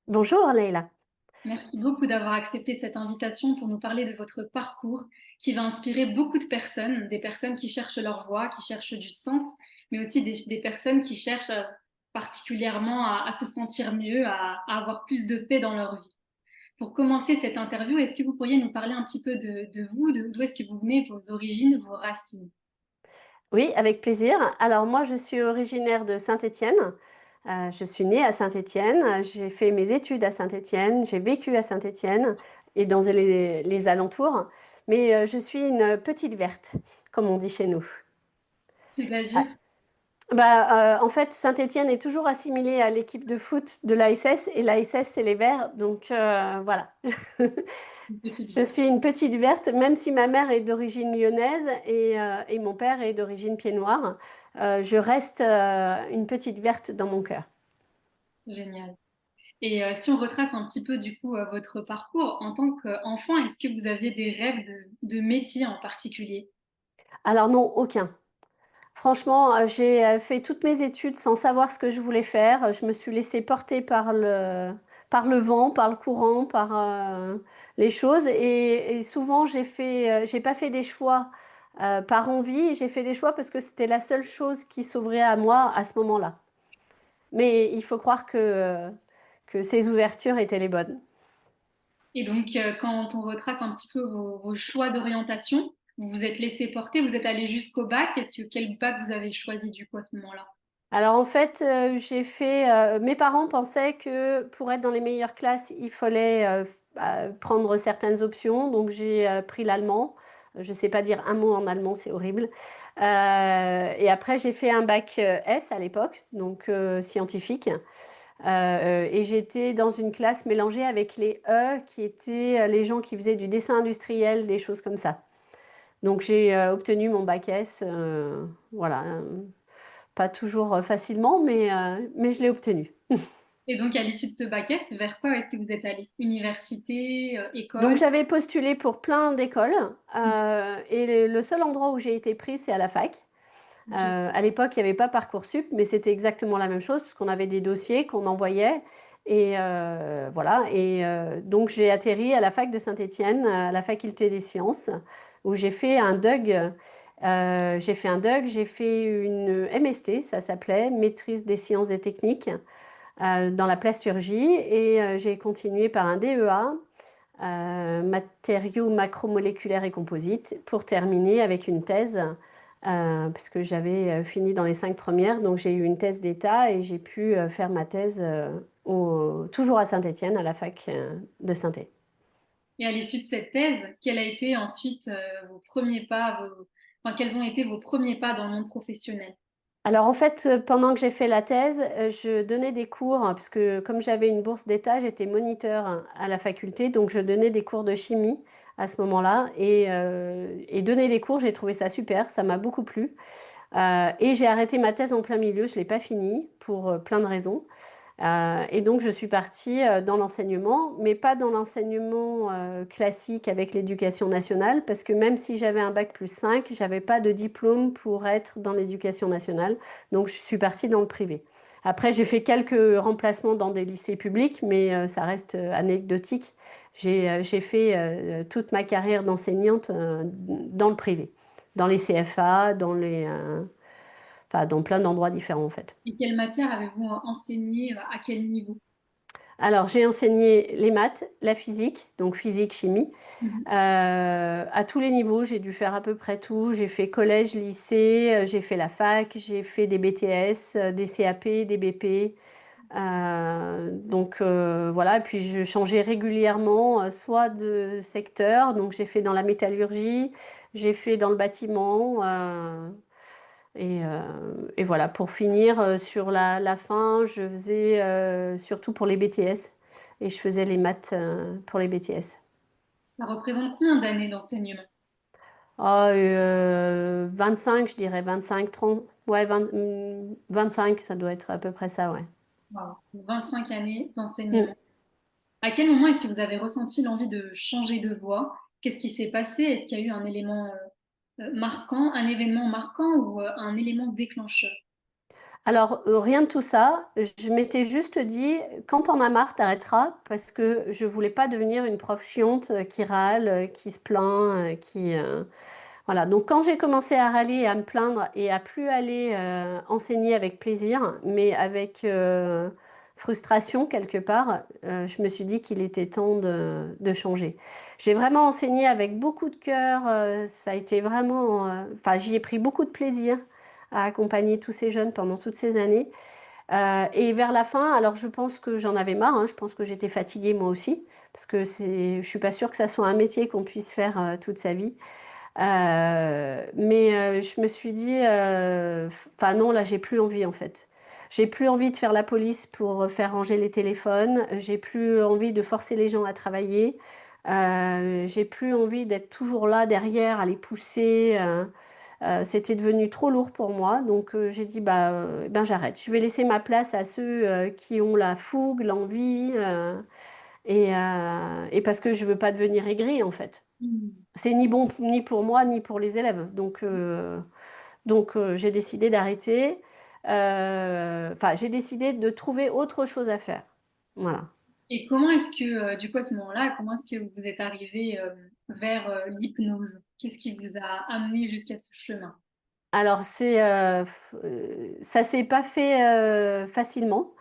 Bonjour Leïla. Merci beaucoup d'avoir accepté cette invitation pour nous parler de votre parcours qui va inspirer beaucoup de personnes, des personnes qui cherchent leur voie, qui cherchent du sens, mais aussi des personnes qui cherchent particulièrement à se sentir mieux, à avoir plus de paix dans leur vie. Pour commencer cette interview, est-ce que vous pourriez nous parler un petit peu de vous, d'où est-ce que vous venez, vos origines, vos racines? Oui, avec plaisir. Alors moi, je suis originaire de Saint-Étienne. Je suis née à Saint-Étienne. J'ai fait mes études à Saint-Étienne. J'ai vécu à Saint-Étienne et dans les alentours. Mais je suis une petite verte, comme on dit chez nous. C'est-à-dire? Ah, en fait, Saint-Étienne est toujours assimilée à l'équipe de foot de l'ASS et l'ASS, c'est les Verts. Donc voilà. Une petite Je verte. suis une petite verte, même si ma mère est d'origine lyonnaise et mon père est d'origine pied-noir. Je reste une petite verte dans mon cœur. Génial. Et si on retrace un petit peu du coup votre parcours en tant qu'enfant, est-ce que vous aviez des rêves de métier en particulier? Alors non, aucun. Franchement, j'ai fait toutes mes études sans savoir ce que je voulais faire. Je me suis laissée porter par le vent, par le courant, par les choses. Et souvent, j'ai pas fait des choix par envie. J'ai fait des choix parce que c'était la seule chose qui s'ouvrait à moi à ce moment-là. Mais il faut croire que ces ouvertures étaient les bonnes. Et donc quand on retrace un petit peu vos choix d'orientation, vous vous êtes laissé porter, vous êtes allé jusqu'au bac. Quel bac vous avez choisi du coup à ce moment-là? Alors en fait, mes parents pensaient que pour être dans les meilleures classes, il fallait prendre certaines options. Donc j'ai pris l'allemand. Je ne sais pas dire un mot en allemand, c'est horrible. Et après, j'ai fait un bac S à l'époque, donc scientifique. Et j'étais dans une classe mélangée avec les E, qui étaient les gens qui faisaient du dessin industriel, des choses comme ça. Donc j'ai obtenu mon bac S, voilà, pas toujours facilement, mais je l'ai obtenu. Et donc à l'issue de ce bac S, vers quoi est-ce que vous êtes allé? Université, Donc école? j'avais postulé pour plein d'écoles et le seul endroit où j'ai été prise, c'est à la fac. Ok. À l'époque, il n'y avait pas Parcoursup, mais c'était exactement la même chose puisqu'on avait des dossiers qu'on envoyait. Et voilà. Et donc j'ai atterri à la fac de Saint-Étienne, à la faculté des sciences, où j'ai fait un DUG. J'ai fait une MST, ça s'appelait, Maîtrise des sciences et techniques, dans la plasturgie. Et j'ai continué par un DEA, matériaux macromoléculaires et composites, pour terminer avec une thèse, parce que j'avais fini dans les 5 premières, donc j'ai eu une thèse d'État et j'ai pu faire ma thèse toujours à Saint-Étienne, à la fac de saint étienne. Et à l'issue de cette thèse, quel a été ensuite vos premiers pas, enfin, quels ont été vos premiers pas dans le monde professionnel? Alors en fait, pendant que j'ai fait la thèse, je donnais des cours, hein, puisque comme j'avais une bourse d'État, j'étais moniteur hein, à la faculté, donc je donnais des cours de chimie à ce moment-là. Et donner des cours, j'ai trouvé ça super, ça m'a beaucoup plu. Et j'ai arrêté ma thèse en plein milieu, je ne l'ai pas finie pour plein de raisons. Et donc je suis partie dans l'enseignement, mais pas dans l'enseignement classique avec l'éducation nationale, parce que même si j'avais un bac plus 5, j'avais pas de diplôme pour être dans l'éducation nationale. Donc je suis partie dans le privé. Après, j'ai fait quelques remplacements dans des lycées publics, mais ça reste anecdotique. J'ai fait toute ma carrière d'enseignante dans le privé, dans les CFA, enfin, dans plein d'endroits différents en fait. Et quelle matière avez-vous enseigné, à quel niveau? Alors, j'ai enseigné les maths, la physique, donc physique, chimie, Mhm. à tous les niveaux. J'ai dû faire à peu près tout. J'ai fait collège, lycée, j'ai fait la fac, j'ai fait des BTS, des CAP, des BP. Voilà, et puis je changeais régulièrement, soit de secteur. Donc, j'ai fait dans la métallurgie, j'ai fait dans le bâtiment. Et voilà, pour finir, sur la fin, je faisais surtout pour les BTS et je faisais les maths pour les BTS. Ça représente combien d'années d'enseignement? 25, je dirais 25, 30, ouais, 25, ça doit être à peu près ça, ouais. Wow. 25 années Mm. d'enseignement. À quel moment est-ce que vous avez ressenti l'envie de changer de voie? Qu'est-ce qui s'est passé? Est-ce qu'il y a eu un élément marquant, un événement marquant ou un élément déclencheur? Alors, rien de tout ça. Je m'étais juste dit, quand t'en as marre, t'arrêteras, parce que je voulais pas devenir une prof chiante qui râle, qui se plaint, voilà. Donc, quand j'ai commencé à râler et à me plaindre et à plus aller enseigner avec plaisir, mais avec frustration quelque part, je me suis dit qu'il était temps de changer. J'ai vraiment enseigné avec beaucoup de cœur. Ça a été vraiment, enfin, j'y ai pris beaucoup de plaisir à accompagner tous ces jeunes pendant toutes ces années. Et vers la fin, alors je pense que j'en avais marre, hein, je pense que j'étais fatiguée moi aussi, parce que je suis pas sûre que ça soit un métier qu'on puisse faire toute sa vie. Mais je me suis dit, enfin non, là j'ai plus envie en fait. J'ai plus envie de faire la police pour faire ranger les téléphones. J'ai plus envie de forcer les gens à travailler. J'ai plus envie d'être toujours là derrière à les pousser. C'était devenu trop lourd pour moi, donc j'ai dit bah ben j'arrête. Je vais laisser ma place à ceux qui ont la fougue, l'envie, et parce que je veux pas devenir aigrie en fait. Mm. C'est ni bon ni pour moi ni pour les élèves, donc j'ai décidé d'arrêter. Enfin, j'ai décidé de trouver autre chose à faire. Voilà. Et comment est-ce que, du coup, à ce moment-là, comment est-ce que vous êtes arrivé vers l'hypnose? Qu'est-ce qui vous a amené jusqu'à ce chemin? Alors, ça s'est pas fait facilement.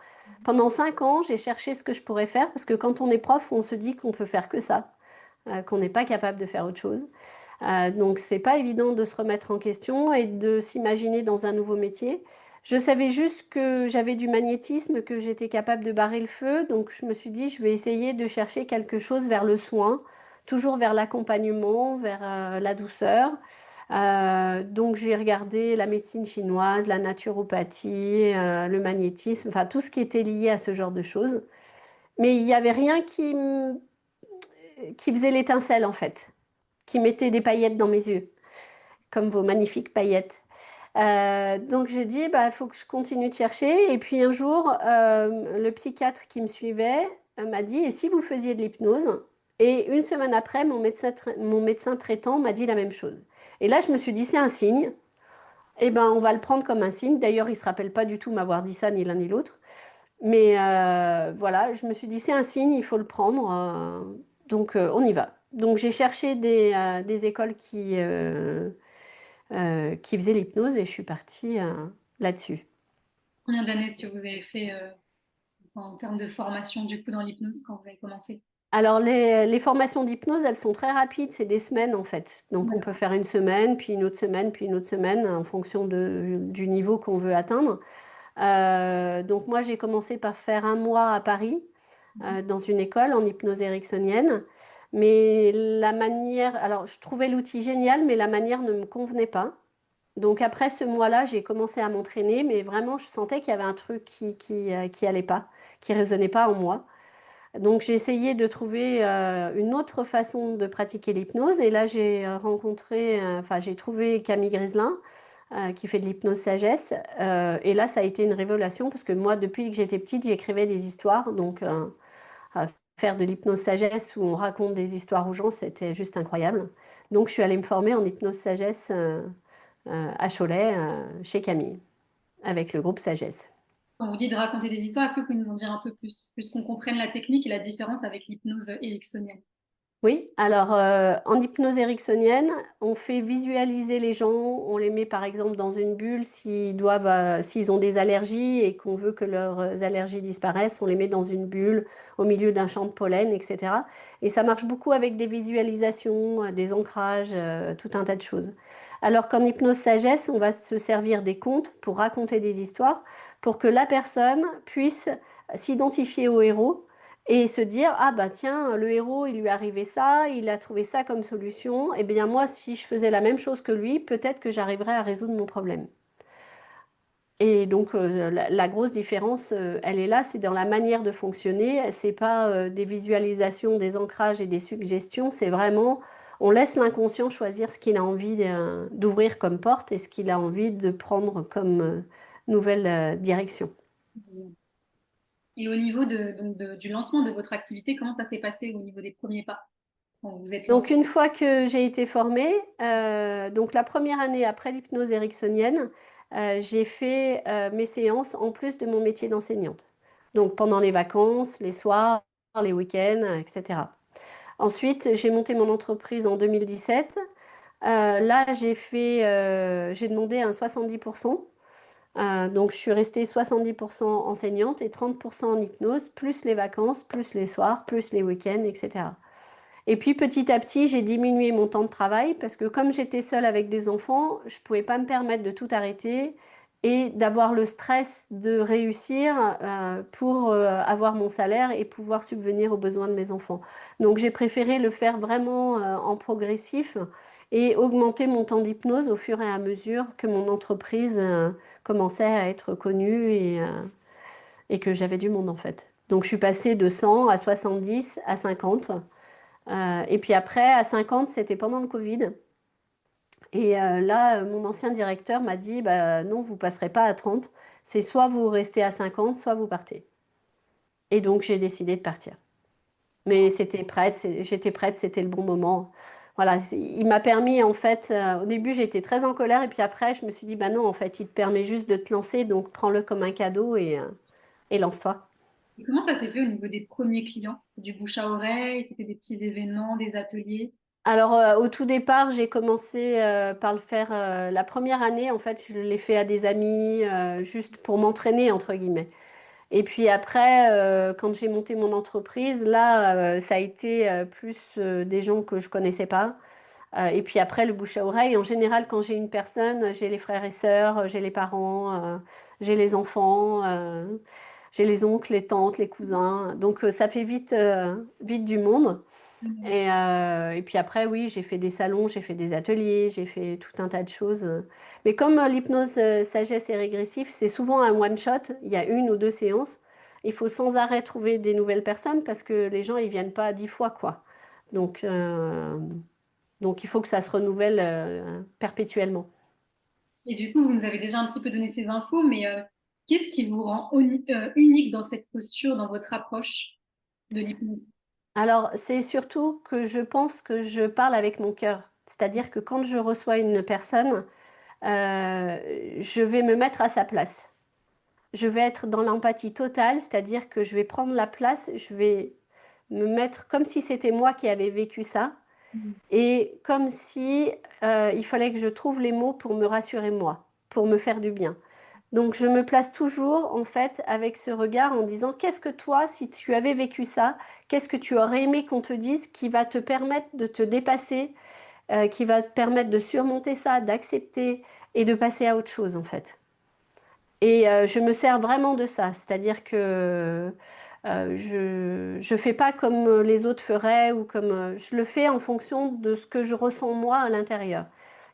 Pendant 5 ans, j'ai cherché ce que je pourrais faire parce que quand on est prof, on se dit qu'on peut faire que ça, qu'on n'est pas capable de faire autre chose. Donc, c'est pas évident de se remettre en question et de s'imaginer dans un nouveau métier. Je savais juste que j'avais du magnétisme, que j'étais capable de barrer le feu. Donc, je me suis dit, je vais essayer de chercher quelque chose vers le soin, toujours vers l'accompagnement, vers la douceur. Donc j'ai regardé la médecine chinoise, la naturopathie, le magnétisme, enfin tout ce qui était lié à ce genre de choses. Mais il n'y avait rien qui faisait l'étincelle en fait, qui mettait des paillettes dans mes yeux, comme vos magnifiques paillettes. Donc j'ai dit, bah, il faut que je continue de chercher. Et puis un jour, le psychiatre qui me suivait m'a dit, et si vous faisiez de l'hypnose? Et une semaine après, mon médecin traitant m'a dit la même chose. Et là, je me suis dit, c'est un signe. Eh ben, on va le prendre comme un signe. D'ailleurs, il ne se rappelle pas du tout m'avoir dit ça, ni l'un ni l'autre. Mais voilà, je me suis dit, c'est un signe, il faut le prendre. Donc, on y va. Donc, j'ai cherché des écoles qui faisaient l'hypnose et je suis partie là-dessus. Combien d'années est-ce que vous avez fait en termes de formation, du coup, dans l'hypnose quand vous avez commencé? Alors, les formations d'hypnose, elles sont très rapides, c'est des semaines en fait. Donc, on peut D'accord. faire une semaine, puis une autre semaine, puis une autre semaine, en fonction du niveau qu'on veut atteindre. Donc moi, j'ai commencé par faire un mois à Paris, dans une école en hypnose ericksonienne. Mais la manière, alors je trouvais l'outil génial, mais la manière ne me convenait pas. Donc après ce mois-là, j'ai commencé à m'entraîner, mais vraiment, je sentais qu'il y avait un truc qui allait pas, qui résonnait pas en moi. Donc j'ai essayé de trouver une autre façon de pratiquer l'hypnose. Et là, j'ai rencontré, enfin j'ai trouvé Camille Griselin qui fait de l'hypnose sagesse. Et là, ça a été une révélation parce que moi, depuis que j'étais petite, j'écrivais des histoires. Donc, faire de l'hypnose sagesse où on raconte des histoires aux gens, c'était juste incroyable. Donc, je suis allée me former en hypnose sagesse à Cholet, chez Camille, avec le groupe Sagesse. Quand vous dites de raconter des histoires, est-ce que vous pouvez nous en dire un peu plus, plus qu'on comprenne la technique et la différence avec l'hypnose ericksonienne? Oui, alors en hypnose ericksonienne, on fait visualiser les gens, on les met par exemple dans une bulle s'ils ont des allergies et qu'on veut que leurs allergies disparaissent, on les met dans une bulle au milieu d'un champ de pollen, etc. Et ça marche beaucoup avec des visualisations, des ancrages, tout un tas de choses. Alors qu'en hypnose sagesse, on va se servir des contes pour raconter des histoires, pour que la personne puisse s'identifier au héros et se dire, ah bah tiens, le héros, il lui est arrivé ça, il a trouvé ça comme solution. Eh bien moi, si je faisais la même chose que lui, peut-être que j'arriverais à résoudre mon problème. Et donc la grosse différence, elle est là, c'est dans la manière de fonctionner. C'est pas des visualisations, des ancrages et des suggestions. C'est vraiment, on laisse l'inconscient choisir ce qu'il a envie d'ouvrir comme porte et ce qu'il a envie de prendre comme nouvelle direction. Et au niveau du lancement de votre activité, comment ça s'est passé au niveau des premiers pas quand vous vous êtes Donc, lancé? une fois que j'ai été formée, donc la première année après l'hypnose ericksonienne, j'ai fait mes séances en plus de mon métier d'enseignante. Donc pendant les vacances, les soirs, les week-ends, etc. Ensuite, j'ai monté mon entreprise en 2017. Là, j'ai demandé un 70%. Donc, je suis restée 70% enseignante et 30% en hypnose, plus les vacances, plus les soirs, plus les week-ends, etc. Et puis petit à petit, j'ai diminué mon temps de travail parce que comme j'étais seule avec des enfants, je ne pouvais pas me permettre de tout arrêter et d'avoir le stress de réussir pour avoir mon salaire et pouvoir subvenir aux besoins de mes enfants. Donc j'ai préféré le faire vraiment en progressif et augmenter mon temps d'hypnose au fur et à mesure que mon entreprise commençait à être connue et que j'avais du monde en fait. Donc je suis passée de 100 à 70 à 50. Et puis après, à 50, c'était pendant le Covid. Et là, mon ancien directeur m'a dit, bah, non, vous passerez pas à 30. C'est soit vous restez à 50, soit vous partez. Et donc, j'ai décidé de partir. Mais j'étais prête, c'était le bon moment. Voilà, il m'a permis, en fait, au début, j'étais très en colère. Et puis après, je me suis dit, bah non, en fait, il te permet juste de te lancer. Donc, prends-le comme un cadeau et lance-toi. Et comment ça s'est fait au niveau des premiers clients? C'est du bouche à oreille, c'était des petits événements, des ateliers? Alors, au tout départ, j'ai commencé par le faire la première année. En fait, je l'ai fait à des amis, juste pour m'entraîner, entre guillemets. Et puis après, quand j'ai monté mon entreprise, là, ça a été plus des gens que je connaissais pas. Et puis après, le bouche à oreille. En général, quand j'ai une personne, j'ai les frères et sœurs, j'ai les parents, j'ai les enfants, j'ai les oncles, les tantes, les cousins. Donc, ça fait vite du monde. Mhm. Et puis après, oui, j'ai fait des salons, j'ai fait des ateliers, j'ai fait tout un tas de choses. Mais comme l'hypnose sagesse et régressif, c'est souvent un one-shot, il y a une ou deux séances. Il faut sans arrêt trouver des nouvelles personnes parce que les gens, ils viennent pas 10 fois, quoi. Donc, euh, donc il faut que ça se renouvelle perpétuellement. Et du coup, vous nous avez déjà un petit peu donné ces infos, mais qu'est-ce qui vous rend unique dans cette posture, dans votre approche de l'hypnose? Alors, c'est surtout que je pense que je parle avec mon cœur. C'est-à-dire que quand je reçois une personne, je vais me mettre à sa place. Je vais être dans l'empathie totale, c'est-à-dire que je vais prendre la place, je vais me mettre comme si c'était moi qui avais vécu ça, Mhm. et comme si il fallait que je trouve les mots pour me rassurer moi, pour me faire du bien. Donc je me place toujours en fait avec ce regard en disant qu'est-ce que toi, si tu avais vécu ça, qu'est-ce que tu aurais aimé qu'on te dise qui va te permettre de te dépasser, qui va te permettre de surmonter ça, d'accepter et de passer à autre chose en fait. Et je me sers vraiment de ça, c'est-à-dire que je fais pas comme les autres feraient ou comme je le fais en fonction de ce que je ressens moi à l'intérieur.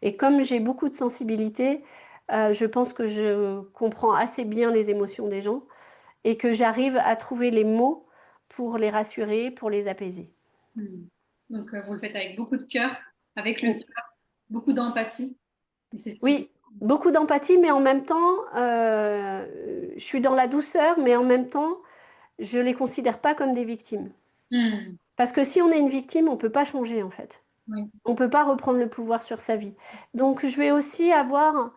Et comme j'ai beaucoup de sensibilité, je pense que je comprends assez bien les émotions des gens et que j'arrive à trouver les mots pour les rassurer, pour les apaiser. Mhm. Donc, vous le faites avec beaucoup de cœur, avec le cœur, beaucoup d'empathie. Et c'est ce qui vous... Oui, beaucoup d'empathie, mais en même temps, je suis dans la douceur, mais en même temps, je les considère pas comme des victimes. Mhm. Parce que si on est une victime, on ne peut pas changer en fait. Oui. On ne peut pas reprendre le pouvoir sur sa vie. Donc je vais aussi avoir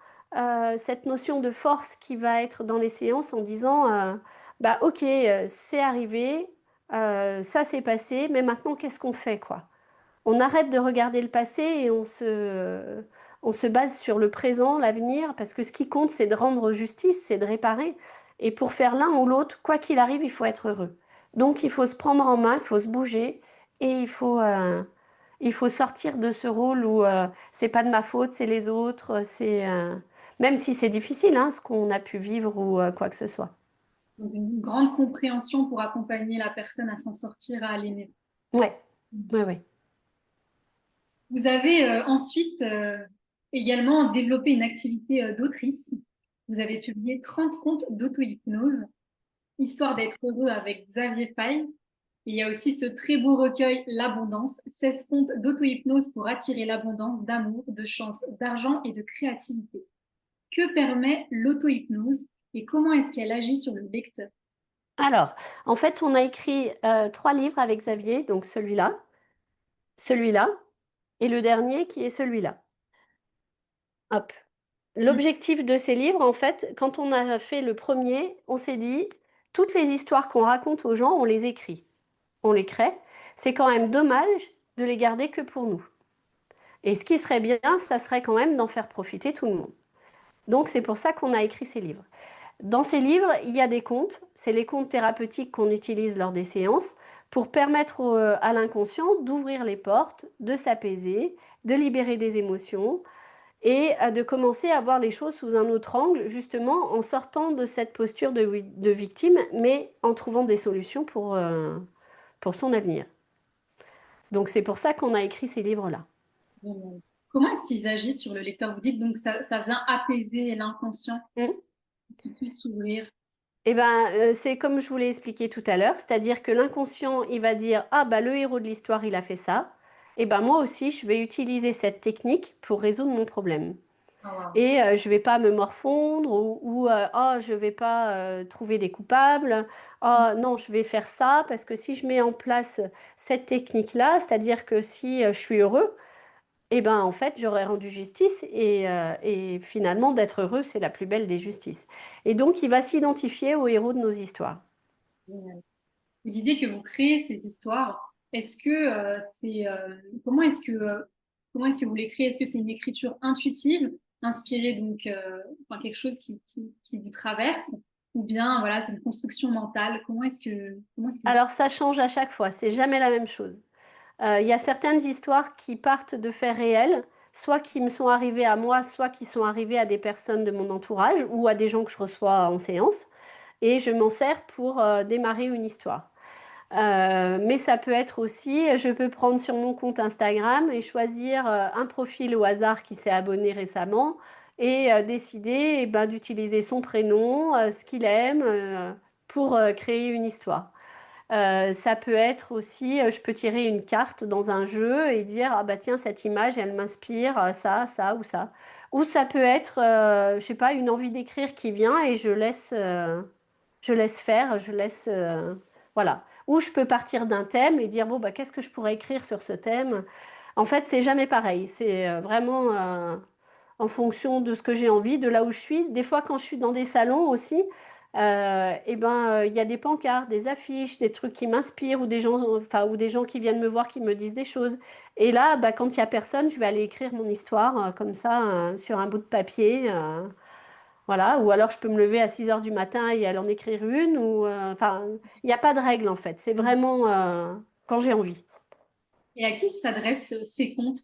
cette notion de force qui va être dans les séances en disant, bah ok, c'est arrivé, ça s'est passé, mais maintenant qu'est-ce qu'on fait quoi? On arrête de regarder le passé et on se base sur le présent, l'avenir, parce que ce qui compte, c'est de rendre justice, c'est de réparer. Et pour faire l'un ou l'autre, quoi qu'il arrive, il faut être heureux. Donc il faut se prendre en main, il faut se bouger et il faut sortir de ce rôle où c'est pas de ma faute, c'est les autres, même si c'est difficile, hein, ce qu'on a pu vivre ou quoi que ce soit. Donc, une grande compréhension pour accompagner la personne à s'en sortir, à aller mieux. Ouais, ouais, ouais. Vous avez ensuite également développé une activité d'autrice. Vous avez publié 30 contes d'auto-hypnose, Histoire d'être heureux avec Xavier Paille. Il y a aussi ce très beau recueil, L'Abondance, 16 contes d'auto-hypnose pour attirer l'abondance d'amour, de chance, d'argent et de créativité. Que permet l'auto-hypnose et comment est-ce qu'elle agit sur le lecteur? Alors, en fait, on a écrit 3 livres avec Xavier, donc celui-là, et le dernier qui est celui-là. Hop. Mm. L'objectif de ces livres, en fait, quand on a fait le premier, on s'est dit, toutes les histoires qu'on raconte aux gens, on les écrit, on les crée. C'est quand même dommage de les garder que pour nous. Et ce qui serait bien, ça serait quand même d'en faire profiter tout le monde. Donc c'est pour ça qu'on a écrit ces livres. Dans ces livres, il y a des contes. C'est les contes thérapeutiques qu'on utilise lors des séances pour permettre à l'inconscient d'ouvrir les portes, de s'apaiser, de libérer des émotions et de commencer à voir les choses sous un autre angle, justement en sortant de cette posture de victime, mais en trouvant des solutions pour son avenir. Donc c'est pour ça qu'on a écrit ces livres-là. Génial. Comment est-ce qu'ils agissent sur le lecteur? Vous dites donc ça vient apaiser l'inconscient, Mm. qu'il puisse s'ouvrir. Eh ben, c'est comme je vous l'ai expliqué tout à l'heure, c'est-à-dire que l'inconscient, il va dire, ah bah le héros de l'histoire, il a fait ça. Et ben moi aussi, je vais utiliser cette technique pour résoudre mon problème. Ah, wow. Et je vais pas me morfondre oh, je vais pas trouver des coupables. Oh non, je vais faire ça parce que si je mets en place cette technique-là, c'est-à-dire que si je suis heureux, eh ben en fait, j'aurais rendu justice et finalement, d'être heureux, c'est la plus belle des justices. Et donc, il va s'identifier aux héros de nos histoires. Génial. Vous disiez que vous créez ces histoires. Est-ce que c'est comment est-ce que vous les créez? Est-ce que c'est une écriture intuitive, inspirée donc enfin, quelque chose qui vous traverse, ou bien voilà c'est une construction mentale? Comment est-ce que vous... Alors, ça change à chaque fois, c'est jamais la même chose. Il y a certaines histoires qui partent de faits réels, soit qui me sont arrivées à moi, soit qui sont arrivées à des personnes de mon entourage ou à des gens que je reçois en séance. Et je m'en sers pour démarrer une histoire. Mais ça peut être aussi, je peux prendre sur mon compte Instagram et choisir un profil au hasard qui s'est abonné récemment et décider eh ben, d'utiliser son prénom, ce qu'il aime, pour créer une histoire. Ça peut être aussi, je peux tirer une carte dans un jeu et dire, ah bah tiens, cette image, elle m'inspire ça, ça ou ça. Ou ça peut être, je sais pas, une envie d'écrire qui vient et je laisse faire, voilà. Ou je peux partir d'un thème et dire, bon, bah qu'est-ce que je pourrais écrire sur ce thème? En fait, c'est jamais pareil. C'est vraiment en fonction de ce que j'ai envie, de là où je suis. Des fois, quand je suis dans des salons aussi, eh ben, il y a des pancartes, des affiches, des trucs qui m'inspirent ou des gens, enfin, ou des gens qui viennent me voir qui me disent des choses. Et là, bah, quand il n'y a personne, je vais aller écrire mon histoire comme ça sur un bout de papier. Voilà. Ou alors je peux me lever à 6 heures du matin et aller en écrire une. Enfin, il n'y a pas de règle en fait. C'est vraiment quand j'ai envie. Et à qui s'adressent ces contes?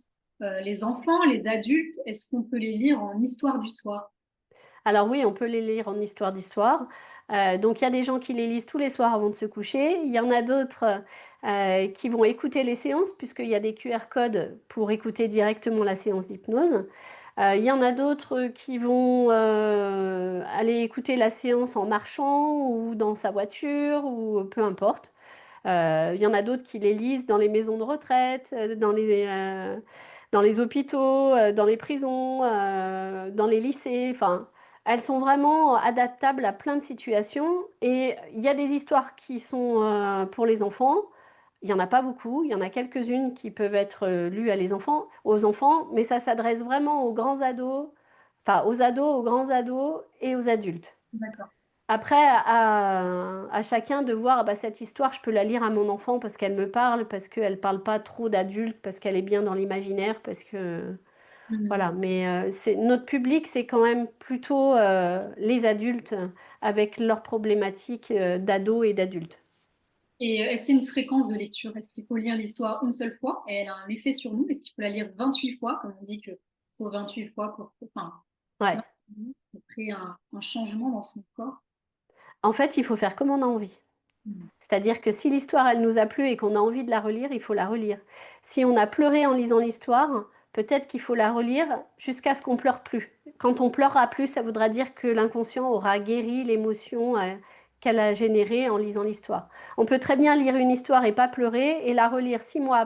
Les enfants, les adultes? Est-ce qu'on peut les lire en histoire du soir? Alors oui, on peut les lire en histoire d'histoire. Donc il y a des gens qui les lisent tous les soirs avant de se coucher. Il y en a d'autres qui vont écouter les séances, puisqu'il y a des QR codes pour écouter directement la séance d'hypnose. Il y en a d'autres qui vont aller écouter la séance en marchant ou dans sa voiture ou peu importe. Il y en a d'autres qui les lisent dans les maisons de retraite, dans les hôpitaux, dans les prisons, dans les lycées. Enfin, elles sont vraiment adaptables à plein de situations. Et il y a des histoires qui sont pour les enfants. Il n'y en a pas beaucoup. Il y en a quelques-unes qui peuvent être lues aux enfants, mais ça s'adresse vraiment aux grands ados, enfin aux ados, aux grands ados et aux adultes. D'accord. Après, à chacun de voir, ah bah, cette histoire, je peux la lire à mon enfant parce qu'elle me parle, parce qu'elle ne parle pas trop d'adultes, parce qu'elle est bien dans l'imaginaire, parce que... Mhm. Voilà, mais notre public, c'est quand même plutôt les adultes avec leurs problématiques d'ados et d'adultes. Et est-ce qu'il y a une fréquence de lecture? Est-ce qu'il faut lire l'histoire une seule fois et elle a un effet sur nous? Est-ce qu'il faut la lire 28 fois, comme on dit qu'il faut 28 fois enfin, Ouais. pour créer un changement dans son corps? En fait, il faut faire comme on a envie. Mhm. C'est-à-dire que si l'histoire, elle nous a plu et qu'on a envie de la relire, il faut la relire. Si on a pleuré en lisant l'histoire, peut-être qu'il faut la relire jusqu'à ce qu'on pleure plus. Quand on pleurera plus, ça voudra dire que l'inconscient aura guéri l'émotion qu'elle a générée en lisant l'histoire. On peut très bien lire une histoire et pas pleurer et la relire 6 mois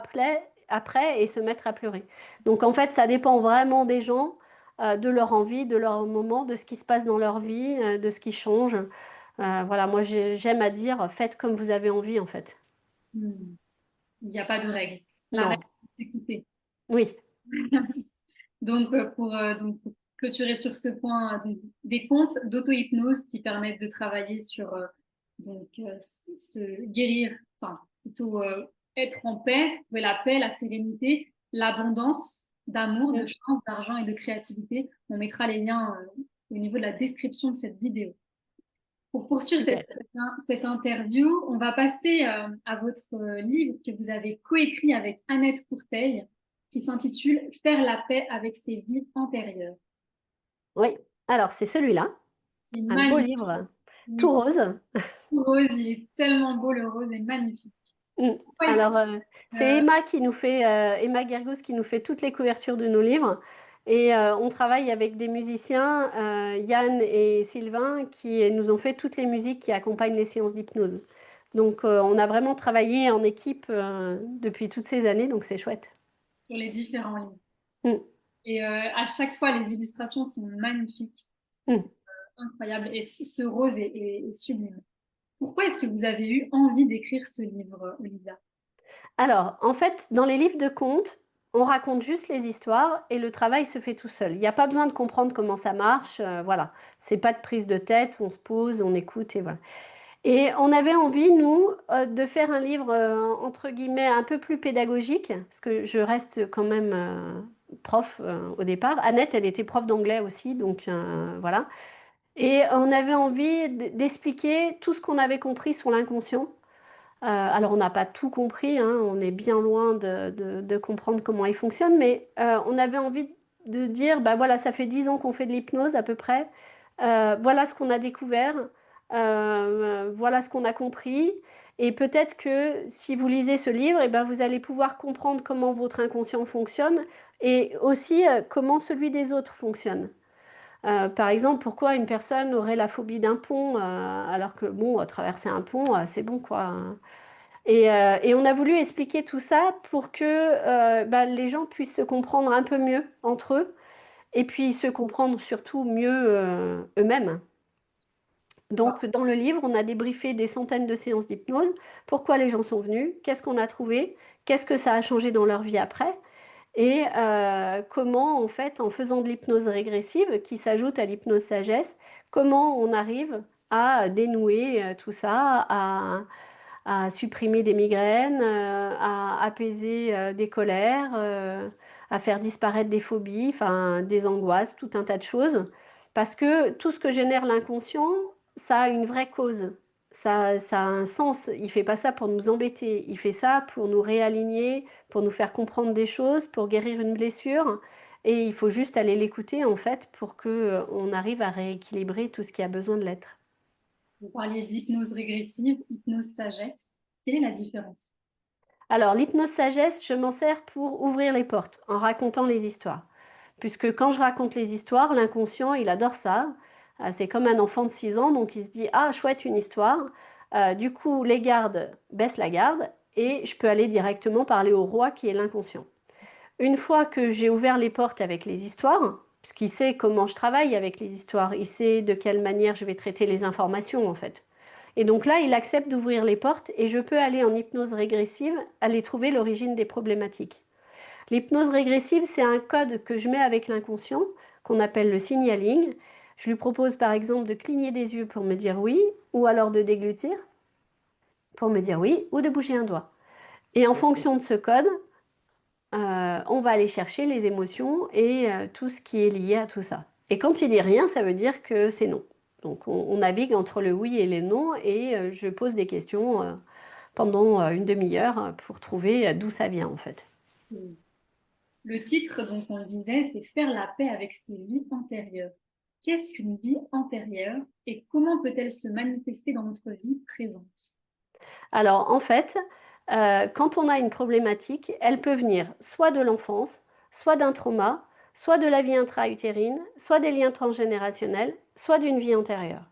après et se mettre à pleurer. Donc en fait, ça dépend vraiment des gens, de leur envie, de leur moment, de ce qui se passe dans leur vie, de ce qui change. Voilà, moi j'aime à dire, faites comme vous avez envie en fait. Hmm. Il n'y a pas de règle. La règle, Non, c'est s'écouter. oui, Donc, pour clôturer sur ce point donc, des contes d'auto-hypnose qui permettent de travailler sur se guérir, enfin plutôt être en paix, trouver la paix, la sérénité, l'abondance d'amour, de Mm. chance, d'argent et de créativité. On mettra les liens au niveau de la description de cette vidéo. Pour poursuivre Super. cette interview, on va passer à votre livre que vous avez coécrit avec Annette Courteil, qui s'intitule Faire la paix avec ses vies antérieures. Oui, alors c'est celui-là, C'est un beau magnifique. livre, tout Oui, rose. rose, il est tellement beau, le rose est magnifique. Mm. Pourquoi est-ce Alors, c'est que, Emma qui nous fait, Emma Gergos qui nous fait toutes les couvertures de nos livres. Et on travaille avec des musiciens, Yann et Sylvain, qui nous ont fait toutes les musiques qui accompagnent les séances d'hypnose. Donc, on a vraiment travaillé en équipe depuis toutes ces années, donc c'est chouette. sur les différents livres? Mm. Et à chaque fois, les illustrations sont magnifiques. Mm. C'est incroyable. Et ce rose est sublime. Pourquoi est-ce que vous avez eu envie d'écrire ce livre, Olivia? Alors, en fait, dans les livres de contes, on raconte juste les histoires et le travail se fait tout seul. Il n'y a pas besoin de comprendre comment ça marche, voilà. C'est pas de prise de tête, on se pose, on écoute et voilà. Et on avait envie, nous, de faire un livre, entre guillemets, un peu plus pédagogique, parce que je reste quand même prof au départ. Annette, elle était prof d'anglais aussi, donc voilà. Et on avait envie d'expliquer tout ce qu'on avait compris sur l'inconscient. Alors, on n'a pas tout compris, hein, on est bien loin de comprendre comment il fonctionne, mais on avait envie de dire, bah voilà, ça fait 10 ans qu'on fait de l'hypnose à peu près. Voilà ce qu'on a découvert. Voilà ce qu'on a compris. Et peut-être que si vous lisez ce livre, eh ben, vous allez pouvoir comprendre comment votre inconscient fonctionne et aussi comment celui des autres fonctionne. Par exemple, pourquoi une personne aurait la phobie d'un pont alors que, bon, traverser un pont, c'est bon, quoi. Et on a voulu expliquer tout ça pour que bah, les gens puissent se comprendre un peu mieux entre eux et puis se comprendre surtout mieux eux-mêmes. Donc, dans le livre, on a débriefé des centaines de séances d'hypnose, pourquoi les gens sont venus, qu'est-ce qu'on a trouvé, qu'est-ce que ça a changé dans leur vie après, et comment, en fait, en faisant de l'hypnose régressive, qui s'ajoute à l'hypnose sagesse, comment on arrive à dénouer tout ça, à supprimer des migraines, à apaiser des colères, à faire disparaître des phobies, enfin des angoisses, tout un tas de choses. Parce que tout ce que génère l'inconscient, ça a une vraie cause. Ça a un sens. Il fait pas ça pour nous embêter. Il fait ça pour nous réaligner, pour nous faire comprendre des choses, pour guérir une blessure. Et il faut juste aller l'écouter en fait pour que on arrive à rééquilibrer tout ce qui a besoin de l'être. Vous parliez d'hypnose régressive, hypnose sagesse. Quelle est la différence? Alors, l'hypnose sagesse, je m'en sers pour ouvrir les portes en racontant les histoires. Puisque quand je raconte les histoires, l'inconscient, il adore ça. C'est comme un enfant de 6 ans, donc il se dit, ah, chouette, une histoire. Du coup, les gardes baissent la garde et je peux aller directement parler au roi qui est l'inconscient. Une fois que j'ai ouvert les portes avec les histoires, puisqu'il sait comment je travaille avec les histoires, il sait de quelle manière je vais traiter les informations en fait. Et donc là, il accepte d'ouvrir les portes et je peux aller en hypnose régressive, aller trouver l'origine des problématiques. L'hypnose régressive, c'est un code que je mets avec l'inconscient, qu'on appelle le signaling. Je lui propose par exemple de cligner des yeux pour me dire oui, ou alors de déglutir pour me dire oui, ou de bouger un doigt. Et en fonction de ce code, on va aller chercher les émotions et tout ce qui est lié à tout ça. Et quand il dit rien, ça veut dire que c'est non. Donc on navigue entre le oui et les non et je pose des questions pendant une demi-heure pour trouver d'où ça vient en fait. Oui. Le titre, donc on le disait, c'est Faire la paix avec ses vies antérieures. Qu'est-ce qu'une vie antérieure et comment peut-elle se manifester dans notre vie présente? Alors en fait, quand on a une problématique, elle peut venir soit de l'enfance, soit d'un trauma, soit de la vie intra-utérine, soit des liens transgénérationnels, soit d'une vie antérieure.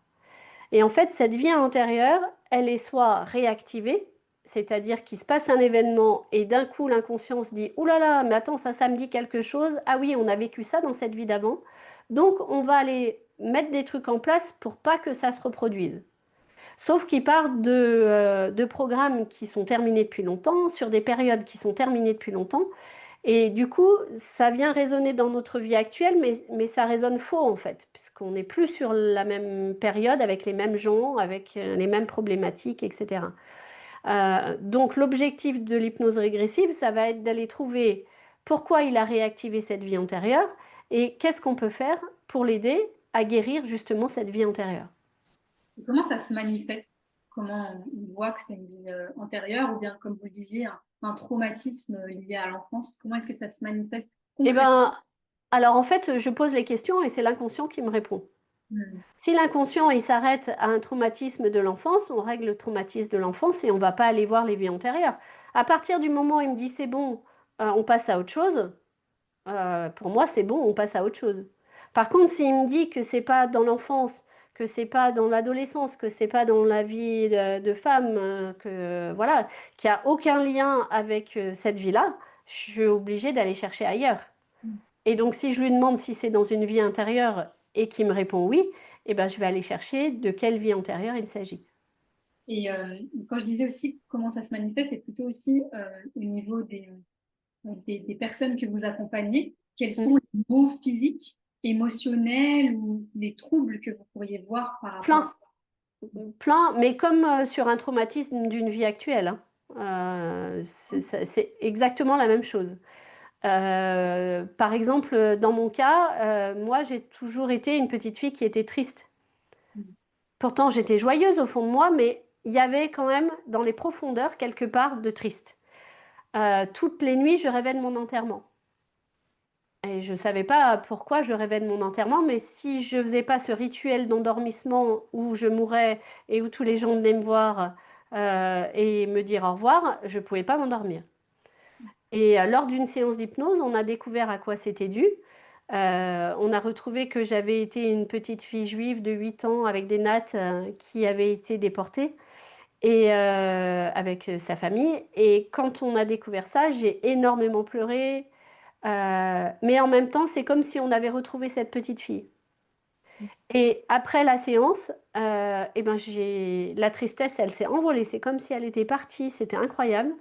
Et en fait, cette vie antérieure, elle est soit réactivée, c'est-à-dire qu'il se passe un événement et d'un coup l'inconscient se dit: ouh là là, mais attends, ça me dit quelque chose. Ah oui, on a vécu ça dans cette vie d'avant. Donc on va aller mettre des trucs en place pour pas que ça se reproduise. Sauf qu'ils partent de programmes qui sont terminés depuis longtemps, sur des périodes qui sont terminées depuis longtemps. Et du coup, ça vient résonner dans notre vie actuelle, mais ça résonne faux en fait, puisqu'on n'est plus sur la même période, avec les mêmes gens, avec les mêmes problématiques, etc. Donc l'objectif de l'hypnose régressive, ça va être d'aller trouver pourquoi il a réactivé cette vie antérieure et qu'est-ce qu'on peut faire pour l'aider à guérir justement cette vie antérieure. Et comment ça se manifeste? Comment on voit que c'est une vie antérieure ou bien, comme vous le disiez, un traumatisme lié à l'enfance? Comment est-ce que ça se manifeste Eh concrètement? ben, alors en fait, je pose les questions et c'est l'inconscient qui me répond. Hmm. Si l'inconscient il s'arrête à un traumatisme de l'enfance, on règle le traumatisme de l'enfance et on va pas aller voir les vies antérieures. À partir du moment où il me dit c'est bon, on passe à autre chose, pour moi c'est bon, on passe à autre chose. Par contre, s'il me dit que c'est pas dans l'enfance, que c'est pas dans l'adolescence, que c'est pas dans la vie de femme, que voilà, qu'il n'y a aucun lien avec cette vie-là, je suis obligée d'aller chercher ailleurs. Et donc, si je lui demande si c'est dans une vie intérieure et qu'il me répond oui, eh ben, je vais aller chercher de quelle vie antérieure il s'agit. Et quand je disais aussi comment ça se manifeste, c'est plutôt aussi au niveau des personnes que vous accompagnez. Quels Mm. sont les maux physiques, émotionnels ou les troubles que vous pourriez voir par rapport Plein, plein, mais comme sur un traumatisme d'une vie actuelle, hein. C'est exactement la même chose. Par exemple, dans mon cas, moi, j'ai toujours été une petite fille qui était triste. Pourtant, j'étais joyeuse au fond de moi, mais il y avait quand même dans les profondeurs quelque part de triste. Toutes les nuits, je rêvais de mon enterrement. Et je ne savais pas pourquoi je rêvais de mon enterrement, mais si je faisais pas ce rituel d'endormissement où je mourais et où tous les gens venaient me voir et me dire au revoir, je ne pouvais pas m'endormir. Et lors d'une séance d'hypnose, on a découvert à quoi c'était dû. On a retrouvé que j'avais été une petite fille juive de 8 ans avec des nattes qui avait été déportée et avec sa famille. Et quand on a découvert ça, j'ai énormément pleuré. Mais en même temps, c'est comme si on avait retrouvé cette petite fille. Et après la séance, eh ben la tristesse, elle s'est envolée. C'est comme si elle était partie. C'était incroyable.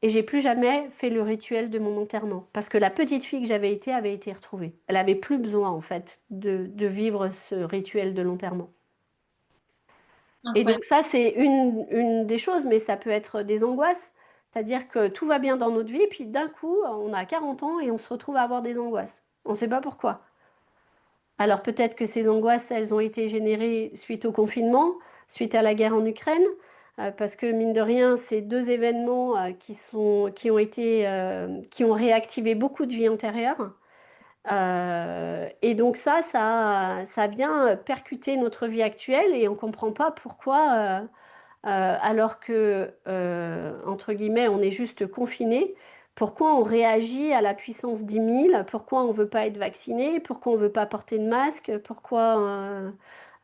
Et j'ai plus jamais fait le rituel de mon enterrement. Parce que la petite fille que j'avais été avait été retrouvée. Elle avait plus besoin, en fait, de vivre ce rituel de l'enterrement. Et incroyable. donc ça, c'est une des choses, mais ça peut être des angoisses. C'est-à-dire que tout va bien dans notre vie, puis d'un coup, on a 40 ans et on se retrouve à avoir des angoisses. On ne sait pas pourquoi. Alors peut-être que ces angoisses, elles ont été générées suite au confinement, suite à la guerre en Ukraine, parce que mine de rien, ces deux événements qui ont réactivé beaucoup de vies antérieures. Et donc ça a bien percuté notre vie actuelle et on ne comprend pas pourquoi, alors que, entre guillemets, on est juste confiné, pourquoi on réagit à la puissance 10 000, pourquoi on ne veut pas être vacciné, pourquoi on ne veut pas porter de masque, pourquoi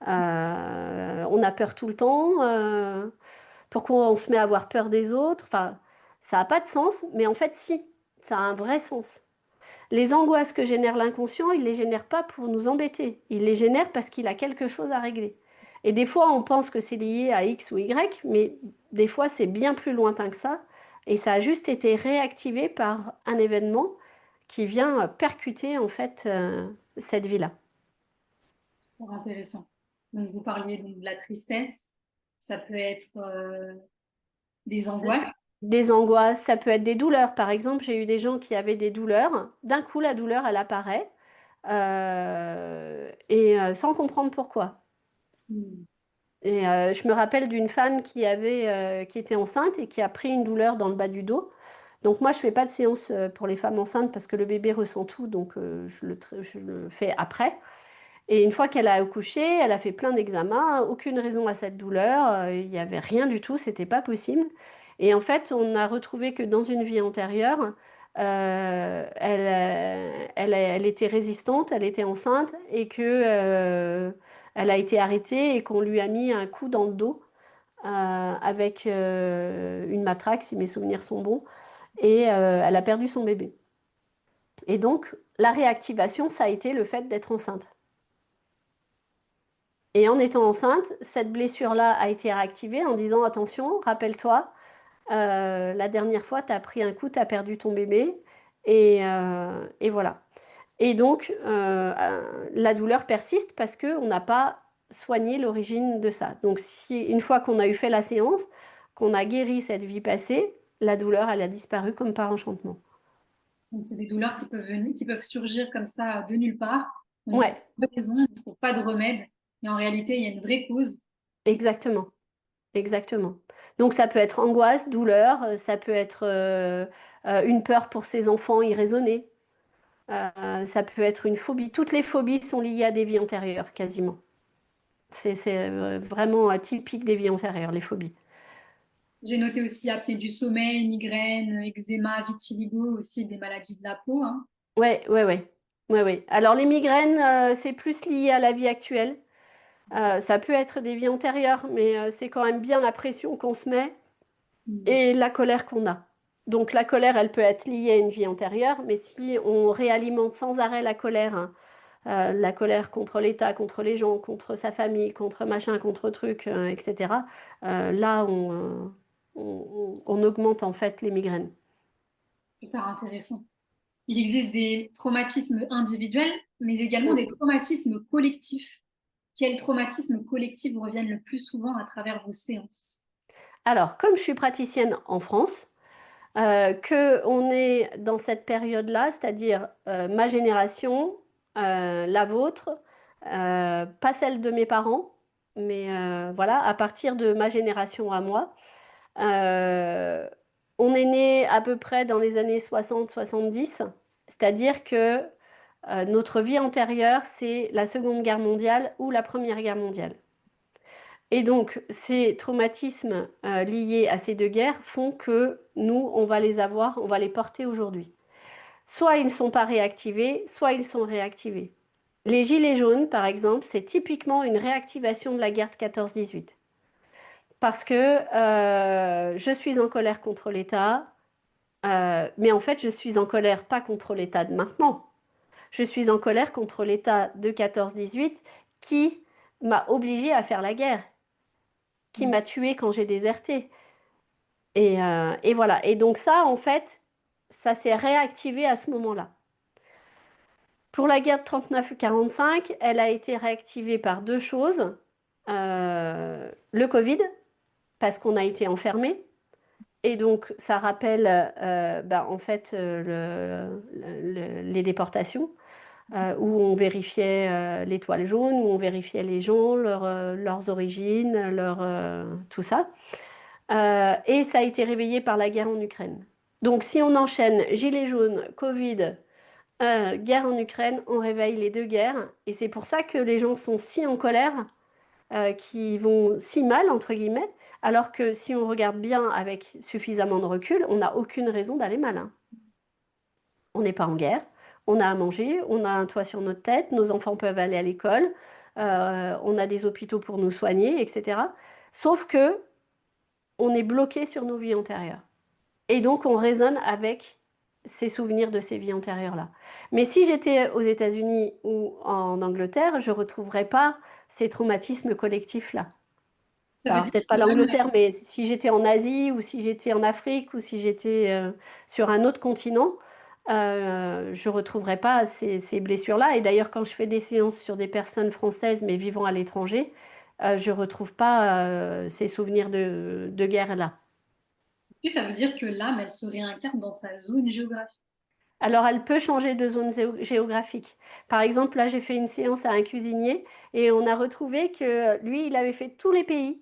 on a peur tout le temps, pourquoi on se met à avoir peur des autres. Enfin, ça n'a pas de sens, mais en fait, si, ça a un vrai sens. Les angoisses que génère l'inconscient, il ne les génère pas pour nous embêter. Il les génère parce qu'il a quelque chose à régler. Et des fois, on pense que c'est lié à X ou Y, mais des fois, c'est bien plus lointain que ça. Et ça a juste été réactivé par un événement qui vient percuter en fait cette vie-là. Fort intéressant. Donc, vous parliez donc de la tristesse, ça peut être des angoisses. Des angoisses, ça peut être des douleurs. Par exemple, j'ai eu des gens qui avaient des douleurs. D'un coup, la douleur, elle apparaît et sans comprendre pourquoi. Hmm. Et je me rappelle d'une femme qui était enceinte et qui a pris une douleur dans le bas du dos. Donc moi, je fais pas de séance pour les femmes enceintes parce que le bébé ressent tout, donc je le fais après. Et une fois qu'elle a accouché, elle a fait plein d'examens, aucune raison à cette douleur, il n'y avait rien du tout, c'était pas possible. Et en fait, on a retrouvé que dans une vie antérieure, elle était résistante, elle était enceinte et que elle a été arrêtée et qu'on lui a mis un coup dans le dos avec une matraque, si mes souvenirs sont bons, et elle a perdu son bébé. Et donc, la réactivation, ça a été le fait d'être enceinte. Et en étant enceinte, cette blessure-là a été réactivée en disant, attention, rappelle-toi, la dernière fois, tu as pris un coup, tu as perdu ton bébé. Et voilà. Et donc, la douleur persiste parce qu'on n'a pas soigné l'origine de ça. Donc, si une fois qu'on a eu fait la séance, qu'on a guéri cette vie passée, la douleur, elle a disparu comme par enchantement. Donc, c'est des douleurs qui peuvent venir, qui peuvent surgir comme ça de nulle part. On ne trouve Ouais, pas de raison, on ne trouve pas de remède. Mais en réalité, il y a une vraie cause qui... exactement, exactement. Donc, ça peut être angoisse, douleur, ça peut être une peur pour ses enfants irraisonnée, ça peut être une phobie. Toutes les phobies sont liées à des vies antérieures, quasiment. C'est vraiment typique des vies antérieures, les phobies. J'ai noté aussi apnée du sommeil, migraine, eczéma, vitiligo, aussi des maladies de la peau, hein. Ouais, ouais, ouais. Ouais, ouais. Alors les migraines, c'est plus lié à la vie actuelle. Ça peut être des vies antérieures, mais c'est quand même bien la pression qu'on se met Mm. et la colère qu'on a. Donc la colère, elle peut être liée à une vie antérieure, mais si on réalimente sans arrêt la colère contre l'État, contre les gens, contre sa famille, contre machin, contre truc, etc., là, on augmente en fait les migraines. Super intéressant. Il existe des traumatismes individuels, mais également des Mm. traumatismes collectifs. Quels traumatismes collectifs vous reviennent le plus souvent à travers vos séances? Alors, comme je suis praticienne en France, que on est dans cette période-là, c'est-à-dire ma génération, la vôtre, pas celle de mes parents, mais voilà, à partir de ma génération à moi. Euh, on est né à peu près dans les années 60-70, c'est-à-dire que notre vie antérieure, c'est la Seconde Guerre mondiale ou la Première Guerre mondiale. Et donc, ces traumatismes liés à ces deux guerres font que nous, on va les avoir, on va les porter aujourd'hui. Soit ils ne sont pas réactivés, soit ils sont réactivés. Les gilets jaunes, par exemple, c'est typiquement une réactivation de la guerre de 14-18. Parce que je suis en colère contre l'État, mais en fait, je suis en colère pas contre l'État de maintenant. Je suis en colère contre l'État de 14-18 qui m'a obligée à faire la guerre, qui m'a tuée quand j'ai déserté. Et voilà. Et donc ça, en fait, ça s'est réactivé à ce moment-là. Pour la guerre de 39-45, elle a été réactivée par deux choses. Le Covid, parce qu'on a été enfermés. Et donc, ça rappelle en fait les déportations, où on vérifiait l'étoile jaune, où on vérifiait les gens, leurs origines, tout ça. Et ça a été réveillé par la guerre en Ukraine. Donc, si on enchaîne Gilets jaunes, Covid, guerre en Ukraine, on réveille les deux guerres. Et c'est pour ça que les gens sont si en colère, qui vont si mal, entre guillemets, alors que si on regarde bien avec suffisamment de recul, on n'a aucune raison d'aller mal, hein. On n'est pas en guerre, on a à manger, on a un toit sur notre tête, nos enfants peuvent aller à l'école, on a des hôpitaux pour nous soigner, etc. Sauf que on est bloqué sur nos vies antérieures. Et donc, on raisonne avec ces souvenirs de ces vies antérieures-là. Mais si j'étais aux États-Unis ou en Angleterre, je ne retrouverais pas ces traumatismes collectifs-là. Ça veut Alors, dire peut-être que pas là, l'Angleterre, mais si j'étais en Asie ou si j'étais en Afrique ou si j'étais sur un autre continent, je ne retrouverais pas ces blessures-là. Et d'ailleurs, quand je fais des séances sur des personnes françaises mais vivant à l'étranger, je ne retrouve pas ces souvenirs de guerre-là. puis ça veut dire que l'âme, elle se réincarne dans sa zone géographique. Alors, elle peut changer de zone géographique. Par exemple, là, j'ai fait une séance à un cuisinier et on a retrouvé que lui, il avait fait tous les pays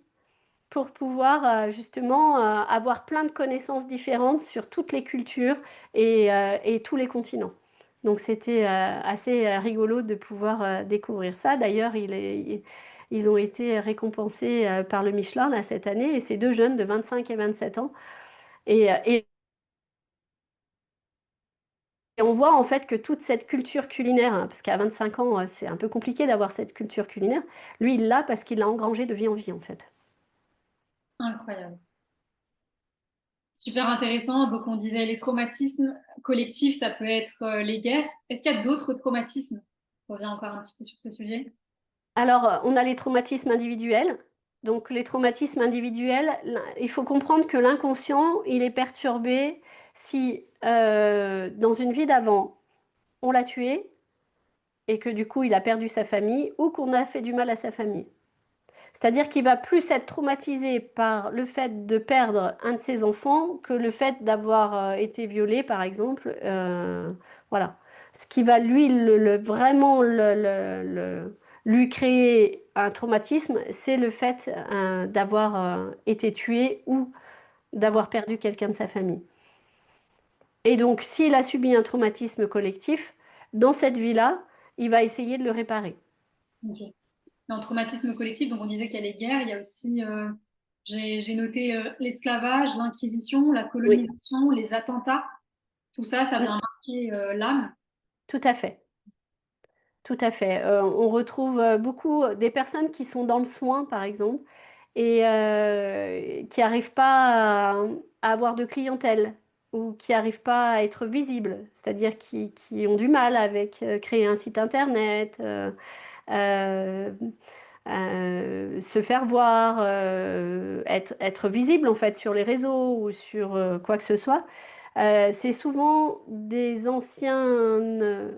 pour pouvoir justement avoir plein de connaissances différentes sur toutes les cultures et tous les continents. Donc, c'était assez rigolo de pouvoir découvrir ça. D'ailleurs, ils ont été récompensés par le Michelin là, cette année et c'est deux jeunes de 25 et 27 ans. Et on voit en fait que toute cette culture culinaire, hein, parce qu'à 25 ans, c'est un peu compliqué d'avoir cette culture culinaire, lui, il l'a parce qu'il l'a engrangée de vie en vie, en fait. Incroyable. Super intéressant. Donc, on disait les traumatismes collectifs, ça peut être les guerres. Est-ce qu'il y a d'autres traumatismes? On revient encore un petit peu sur ce sujet. Alors, on a les traumatismes individuels. Donc, les traumatismes individuels, il faut comprendre que l'inconscient, il est perturbé Si dans une vie d'avant, on l'a tué et que du coup il a perdu sa famille ou qu'on a fait du mal à sa famille. C'est-à-dire qu'il va plus être traumatisé par le fait de perdre un de ses enfants que le fait d'avoir été violé, par exemple. Voilà. Ce qui va lui vraiment lui créer un traumatisme, c'est le fait d'avoir été tué ou d'avoir perdu quelqu'un de sa famille. Et donc, s'il a subi un traumatisme collectif, dans cette vie-là, il va essayer de le réparer. Ok. Dans le traumatisme collectif, donc on disait qu'il y a les guerres, il y a aussi, j'ai noté l'esclavage, l'inquisition, la Oui, colonisation, les attentats. Tout ça, ça Mm, vient marquer l'âme. tout à fait. Tout à fait. On retrouve beaucoup des personnes qui sont dans le soin, par exemple, et qui n'arrivent pas à avoir de clientèle ou qui n'arrivent pas à être visibles, c'est-à-dire qui ont du mal avec créer un site internet, euh, se faire voir, être visible en fait sur les réseaux ou sur quoi que ce soit. C'est souvent des anciennes,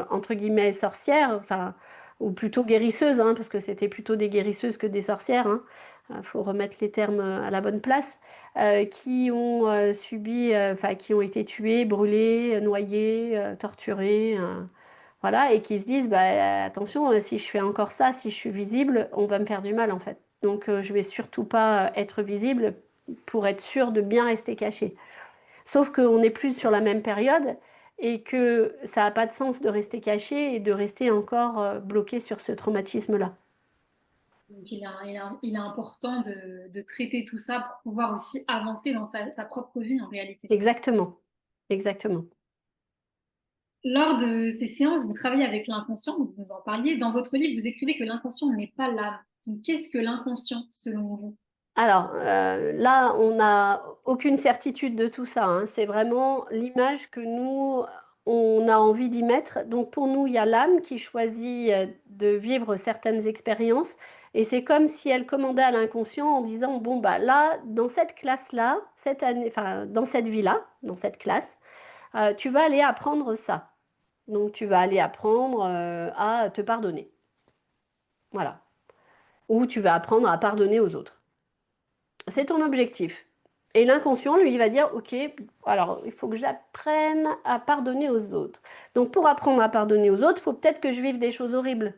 entre guillemets, sorcières, enfin, ou plutôt guérisseuses, hein, parce que c'était plutôt des guérisseuses que des sorcières, hein. Il faut remettre les termes à la bonne place, qui ont subi, enfin, qui ont été tuées, brûlées, noyées, torturées, voilà, et qui se disent, bah, attention, si je fais encore ça, si je suis visible, on va me faire du mal, en fait. Donc, je vais surtout pas être visible pour être sûr de bien rester caché. Sauf qu'on n'est plus sur la même période et que ça n'a pas de sens de rester caché et de rester encore bloqué sur ce traumatisme-là. Donc il est important de traiter tout ça pour pouvoir aussi avancer dans sa propre vie en réalité. Exactement, exactement. Lors de ces séances, vous travaillez avec l'inconscient, vous nous en parliez. Dans votre livre, vous écrivez que l'inconscient n'est pas l'âme. Donc qu'est-ce que l'inconscient selon vous? Alors là, on n'a aucune certitude de tout ça, hein. C'est vraiment l'image que nous, on a envie d'y mettre. Donc pour nous, il y a l'âme qui choisit de vivre certaines expériences. Et c'est comme si elle commandait à l'inconscient en disant, bon, bah là, dans cette classe-là, cette année, enfin, dans cette vie-là, dans cette classe, tu vas aller apprendre ça. Donc tu vas aller apprendre à te pardonner. Voilà. Ou tu vas apprendre à pardonner aux autres. C'est ton objectif. Et l'inconscient, lui, il va dire, OK, alors il faut que j'apprenne à pardonner aux autres. Donc pour apprendre à pardonner aux autres, il faut peut-être que je vive des choses horribles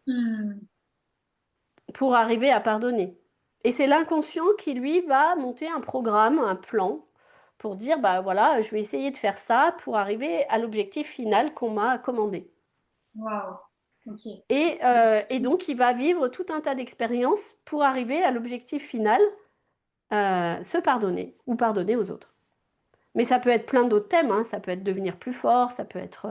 Hmm, pour arriver à pardonner. Et c'est l'inconscient qui, lui, va monter un programme, un plan, pour dire, bah voilà, je vais essayer de faire ça pour arriver à l'objectif final qu'on m'a commandé. waouh, ok. Et donc, il va vivre tout un tas d'expériences pour arriver à l'objectif final, se pardonner ou pardonner aux autres. Mais ça peut être plein d'autres thèmes, hein. Ça peut être devenir plus fort, ça peut être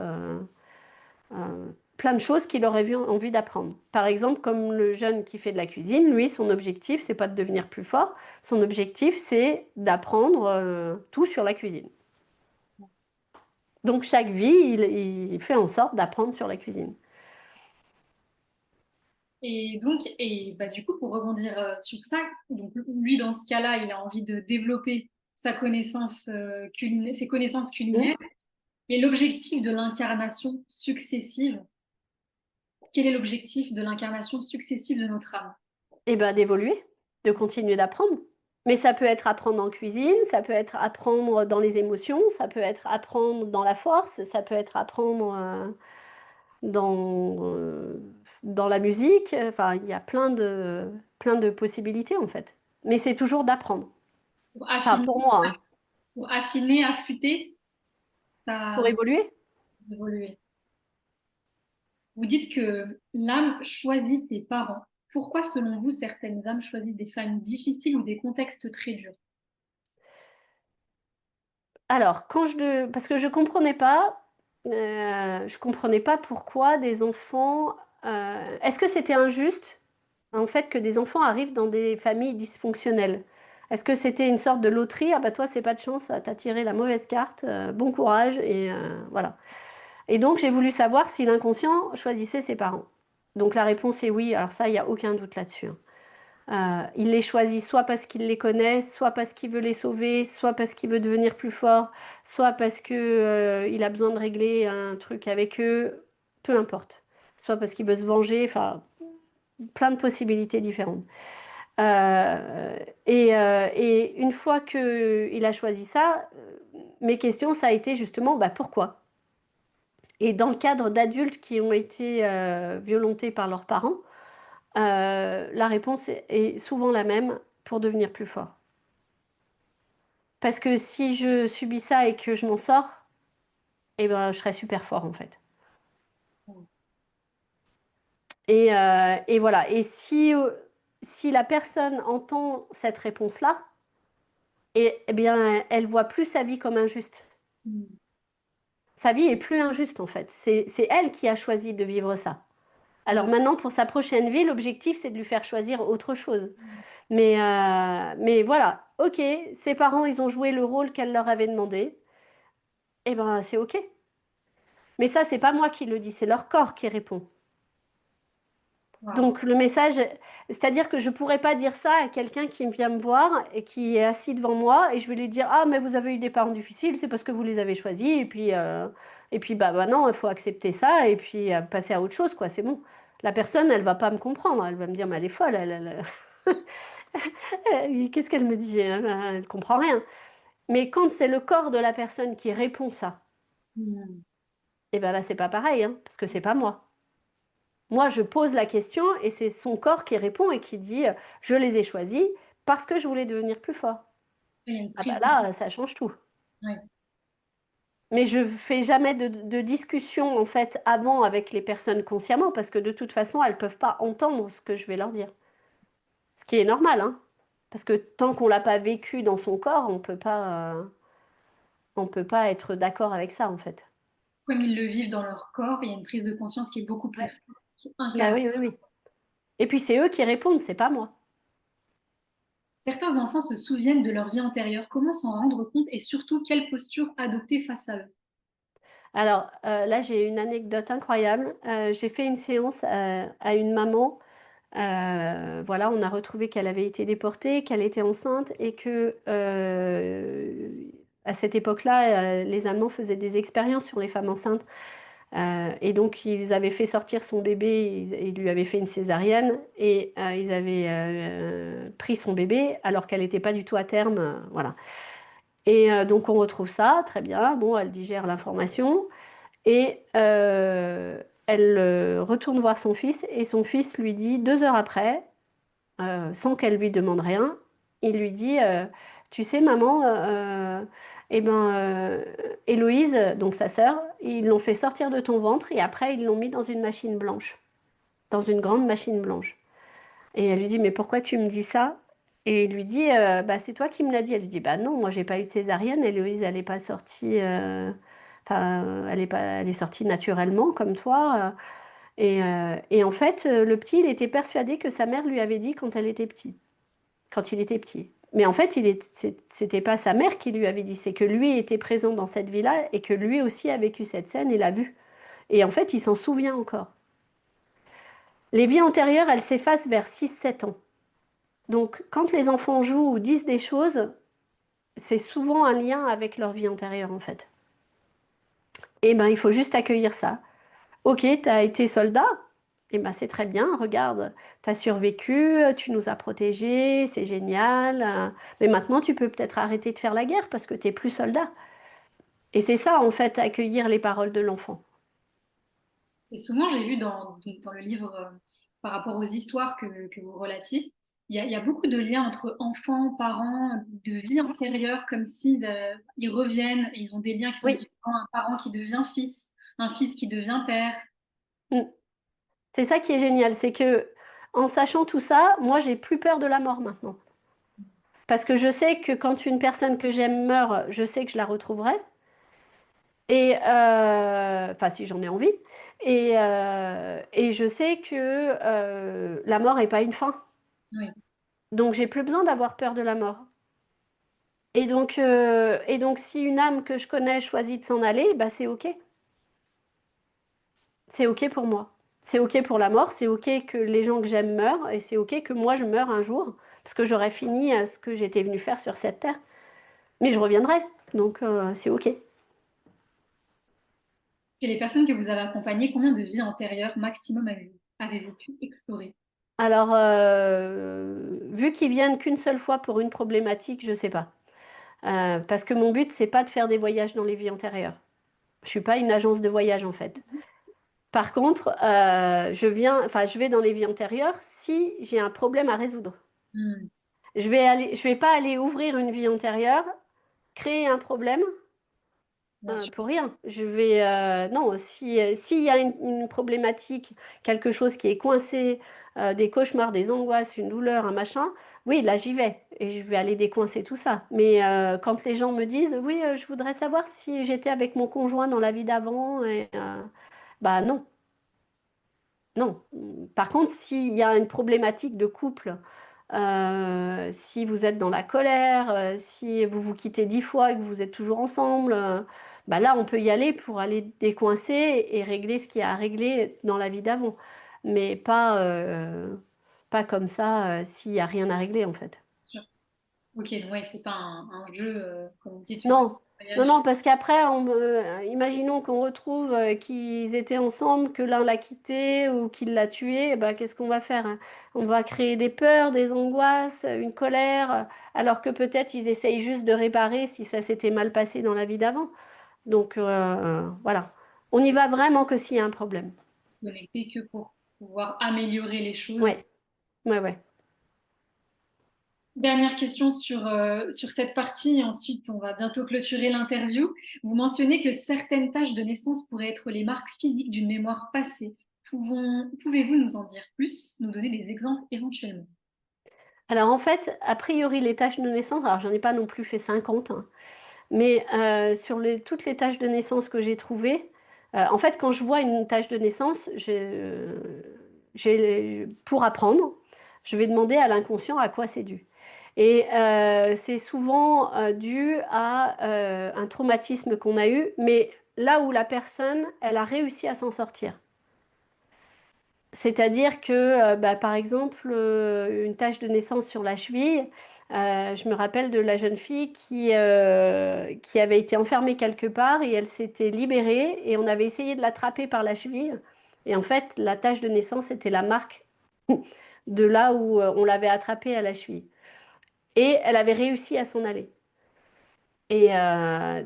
plein de choses qu'il aurait envie d'apprendre. Par exemple, comme le jeune qui fait de la cuisine, lui, son objectif, c'est pas de devenir plus fort. Son objectif, c'est d'apprendre tout sur la cuisine. Donc chaque vie, il fait en sorte d'apprendre sur la cuisine. Et donc, bah, du coup, pour rebondir sur ça, donc lui, dans ce cas-là, il a envie de développer sa connaissance culinaire, ses connaissances culinaires. Hmm. Mais l'objectif de l'incarnation successive, quel est l'objectif de l'incarnation successive de notre âme? Et ben d'évoluer, de continuer d'apprendre. Mais ça peut être apprendre en cuisine, ça peut être apprendre dans les émotions, ça peut être apprendre dans la force, ça peut être apprendre dans, dans la musique. Enfin, il y a plein de possibilités en fait. Mais c'est toujours d'apprendre. Pour Enfin, affiner, pour moi, hein. pour affiner, affûter, Pour ça évoluer. évoluer. Vous dites que l'âme choisit ses parents. Pourquoi, selon vous, certaines âmes choisissent des familles difficiles ou des contextes très durs? Alors, parce que je comprenais pas pourquoi des enfants. Est-ce que c'était injuste en fait que des enfants arrivent dans des familles dysfonctionnelles? Est-ce que c'était une sorte de loterie? Ah bah toi, c'est pas de chance, t'as tiré la mauvaise carte, bon courage, et voilà. Et donc, j'ai voulu savoir si l'inconscient choisissait ses parents. Donc, la réponse est oui. Alors ça, il n'y a aucun doute là-dessus, hein. Il les choisit soit parce qu'il les connaît, soit parce qu'il veut les sauver, soit parce qu'il veut devenir plus fort, soit parce que, il a besoin de régler un truc avec eux, peu importe. Soit parce qu'il veut se venger, enfin, plein de possibilités différentes. Euh, et une fois qu'il a choisi ça, mes questions, ça a été justement, bah, pourquoi? Et dans le cadre d'adultes qui ont été violentés par leurs parents, la réponse est souvent la même pour devenir plus fort. Parce que si je subis ça et que je m'en sors, eh ben, je serai super fort en fait. Et voilà. Et si la personne entend cette réponse-là, eh bien, elle voit plus sa vie comme injuste. Mm. Sa vie est plus injuste en fait. C'est elle qui a choisi de vivre ça. Alors Oui. maintenant, pour sa prochaine vie, l'objectif, c'est de lui faire choisir autre chose. Mais voilà, ok, ses parents, ils ont joué le rôle qu'elle leur avait demandé. Eh ben, c'est ok. Mais ça, c'est pas moi qui le dis, c'est leur corps qui répond. Wow. Donc le message, c'est-à-dire que je pourrais pas dire ça à quelqu'un qui vient me voir et qui est assis devant moi et je vais lui dire, ah mais vous avez eu des parents difficiles, c'est parce que vous les avez choisis et puis bah non, il faut accepter ça et puis passer à autre chose quoi, c'est bon. La personne, elle va pas me comprendre, elle va me dire, mais elle est folle, qu'est-ce qu'elle me dit? Elle comprend rien. Mais quand c'est le corps de la personne qui répond ça, Mm. et ben là c'est pas pareil, hein, parce que c'est pas moi. Moi, je pose la question et c'est son corps qui répond et qui dit je les ai choisis parce que je voulais devenir plus fort. Il y a une Ah bah prise de... là, ça change tout. Ouais. Mais je fais jamais de discussion en fait avant avec les personnes consciemment parce que de toute façon, elles peuvent pas entendre ce que je vais leur dire. Ce qui est normal, hein. Parce que tant qu'on l'a pas vécu dans son corps, on peut pas être d'accord avec ça en fait. Comme ils le vivent dans leur corps, il y a une prise de conscience qui est beaucoup plus Ouais. forte, qui Bah incarne. oui, oui, oui. Et puis c'est eux qui répondent, c'est pas moi. Certains enfants se souviennent de leur vie antérieure. Comment s'en rendre compte et surtout quelle posture adopter face à eux? Alors là, j'ai une anecdote incroyable. J'ai fait une séance à une maman. Voilà, on a retrouvé qu'elle avait été déportée, qu'elle était enceinte et que à cette époque-là, les Allemands faisaient des expériences sur les femmes enceintes. Et donc, ils avaient fait sortir son bébé, ils lui avaient fait une césarienne et ils avaient pris son bébé alors qu'elle n'était pas du tout à terme. Voilà. Et donc, on retrouve ça, très bien. Bon, elle digère l'information. Et elle retourne voir son fils et son fils lui dit 2 heures après, sans qu'elle lui demande rien, il lui dit tu sais maman, eh ben, Héloïse, donc sa sœur, ils l'ont fait sortir de ton ventre et après ils l'ont mis dans une machine blanche, dans une grande machine blanche. Et elle lui dit mais pourquoi tu me dis ça? Et il lui dit bah c'est toi qui me l'as dit. Elle lui dit bah non, moi j'ai pas eu de césarienne, Héloïse elle n'est pas sortie. Enfin, elle est sortie naturellement comme toi. Et en fait, le petit, il était persuadé que sa mère lui avait dit quand elle était petite, quand il était petit. Mais en fait, c'était pas sa mère qui lui avait dit, c'est que lui était présent dans cette vie-là et que lui aussi a vécu cette scène et l'a vue. Et en fait, il s'en souvient encore. Les vies antérieures, elles s'effacent vers 6, 7 ans. Donc, quand les enfants jouent ou disent des choses, c'est souvent un lien avec leur vie antérieure, en fait. Et ben, il faut juste accueillir ça. Ok, tu as été soldat, eh ben, c'est très bien, regarde, tu as survécu, tu nous as protégés, c'est génial. Mais maintenant, tu peux peut-être arrêter de faire la guerre parce que tu n'es plus soldat. Et c'est ça, en fait, accueillir les paroles de l'enfant. Et souvent, j'ai vu dans le livre, par rapport aux histoires que vous relatiez, il y a beaucoup de liens entre enfants, parents, de vie antérieure, comme si ils reviennent et ils ont des liens qui sont Oui, différents. Un parent qui devient fils, un fils qui devient père. mm. C'est ça qui est génial, c'est que en sachant tout ça, moi, j'ai plus peur de la mort maintenant. Parce que je sais que quand une personne que j'aime meurt, je sais que je la retrouverai. Et enfin, si j'en ai envie. Et je sais que la mort n'est pas une fin. Oui. Donc, j'ai plus besoin d'avoir peur de la mort. Et donc, si une âme que je connais choisit de s'en aller, bah, c'est OK. C'est OK pour moi. C'est OK pour la mort, c'est OK que les gens que j'aime meurent, et c'est OK que moi je meure un jour, parce que j'aurai fini ce que j'étais venue faire sur cette terre. Mais je reviendrai, donc c'est OK. Chez les personnes que vous avez accompagnées, combien de vies antérieures maximum avez-vous pu explorer? Alors, vu qu'ils viennent qu'une seule fois pour une problématique, je sais pas. Parce que mon but, c'est pas de faire des voyages dans les vies antérieures. Je suis pas une agence de voyage en fait. Par contre, je vais dans les vies antérieures si j'ai un problème à résoudre. Hmm, Je vais pas aller ouvrir une vie antérieure, créer un problème bien sûr. pour rien. Non, si, s'il y a une problématique, quelque chose qui est coincé, des cauchemars, des angoisses, une douleur, un machin, oui, là j'y vais et je vais aller décoincer tout ça. Mais quand les gens me disent, oui, je voudrais savoir si j'étais avec mon conjoint dans la vie d'avant, bah non, non. Par contre, s'il y a une problématique de couple, si vous êtes dans la colère, si vous vous quittez 10 fois et que vous êtes toujours ensemble, bah là, on peut y aller pour aller décoincer et régler ce qu'il y a à régler dans la vie d'avant. Mais pas comme ça, s'il n'y a rien à régler, en fait. Sûr. Ok, donc ouais, c'est pas un jeu, comme vous dites, une Non, non, voyage. non, parce qu'après, imaginons qu'on retrouve qu'ils étaient ensemble, que l'un l'a quitté ou qu'il l'a tué, eh ben, qu'est-ce qu'on va faire, hein? On va créer des peurs, des angoisses, une colère, alors que peut-être ils essayent juste de réparer si ça s'était mal passé dans la vie d'avant. Donc voilà, on y va vraiment que s'il y a un problème. Connecté que pour pouvoir améliorer les choses. Ouais, ouais, ouais. Dernière question sur cette partie, et ensuite on va bientôt clôturer l'interview. Vous mentionnez que certaines tâches de naissance pourraient être les marques physiques d'une mémoire passée. Pouvez-vous nous en dire plus, nous donner des exemples éventuellement? Alors en fait, a priori, les tâches de naissance, alors j'en ai pas non plus fait 50, hein. Mais sur toutes les tâches de naissance que j'ai trouvées, en fait, quand je vois une tâche de naissance, pour apprendre, je vais demander à l'inconscient à quoi c'est dû. Et c'est souvent dû à un traumatisme qu'on a eu, mais là où la personne, elle a réussi à s'en sortir. C'est-à-dire que, bah, par exemple, une tache de naissance sur la cheville, je me rappelle de la jeune fille qui avait été enfermée quelque part et elle s'était libérée et on avait essayé de l'attraper par la cheville. Et en fait, la tache de naissance était la marque de là où on l'avait attrapée à la cheville. Et elle avait réussi à s'en aller. Et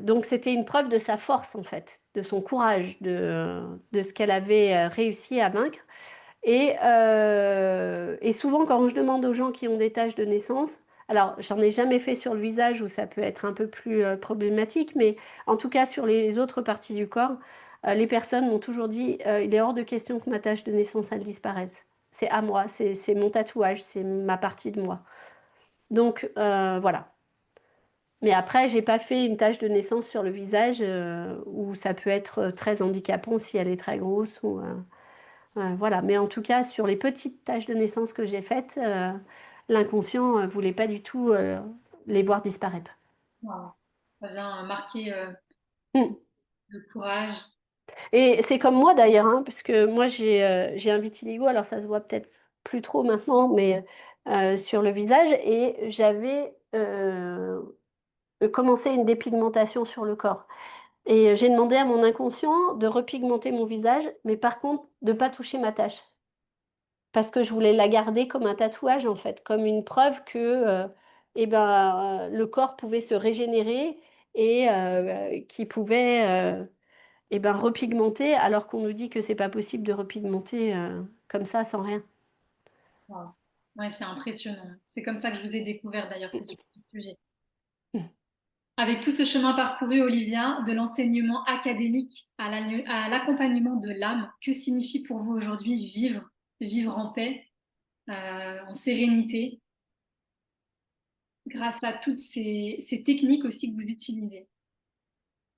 donc, c'était une preuve de sa force, en fait, de son courage, de ce qu'elle avait réussi à vaincre. Et souvent, quand je demande aux gens qui ont des taches de naissance, alors j'en ai jamais fait sur le visage où ça peut être un peu plus problématique, mais en tout cas sur les autres parties du corps, les personnes m'ont toujours dit il est hors de question que ma tache de naissance elle disparaisse. C'est à moi, c'est mon tatouage, c'est ma partie de moi. Donc voilà. Mais après, j'ai pas fait une tache de naissance sur le visage où ça peut être très handicapant si elle est très grosse ou voilà, mais en tout cas, sur les petites tâches de naissance que j'ai faites, l'inconscient voulait pas du tout les voir disparaître. Wow. Ça vient marquer Mm. le courage. Et c'est comme moi d'ailleurs, hein, parce que moi j'ai un vitiligo, alors ça se voit peut-être plus trop maintenant, mais sur le visage, et j'avais commencé une dépigmentation sur le corps. Et j'ai demandé à mon inconscient de repigmenter mon visage, mais par contre de pas toucher ma tache. Parce que je voulais la garder comme un tatouage en fait, comme une preuve que le corps pouvait se régénérer et qu'il pouvait repigmenter alors qu'on nous dit que c'est pas possible de repigmenter comme ça sans rien. Wow. Ouais, c'est impressionnant. C'est comme ça que je vous ai découvert d'ailleurs, c'est sur ce sujet. Avec tout ce chemin parcouru, Olivia, de l'enseignement académique à l'accompagnement de l'âme, que signifie pour vous aujourd'hui vivre en paix, en sérénité, grâce à toutes ces techniques aussi que vous utilisez?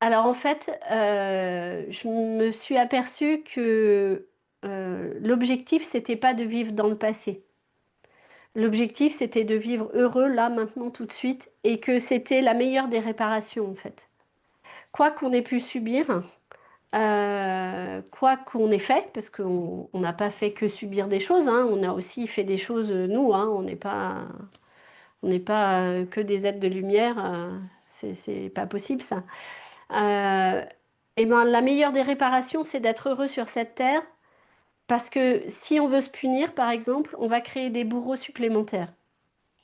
Alors en fait, je me suis aperçue que l'objectif c'était pas de vivre dans le passé. L'objectif c'était de vivre heureux là, maintenant, tout de suite, et que c'était la meilleure des réparations en fait. Quoi qu'on ait pu subir, quoi qu'on ait fait, parce qu'on n'a pas fait que subir des choses, hein, on a aussi fait des choses, nous, hein, on n'est pas que des êtres de lumière, c'est pas possible ça. Euh, et ben, la meilleure des réparations, c'est d'être heureux sur cette terre, parce que si on veut se punir, par exemple, on va créer des bourreaux supplémentaires.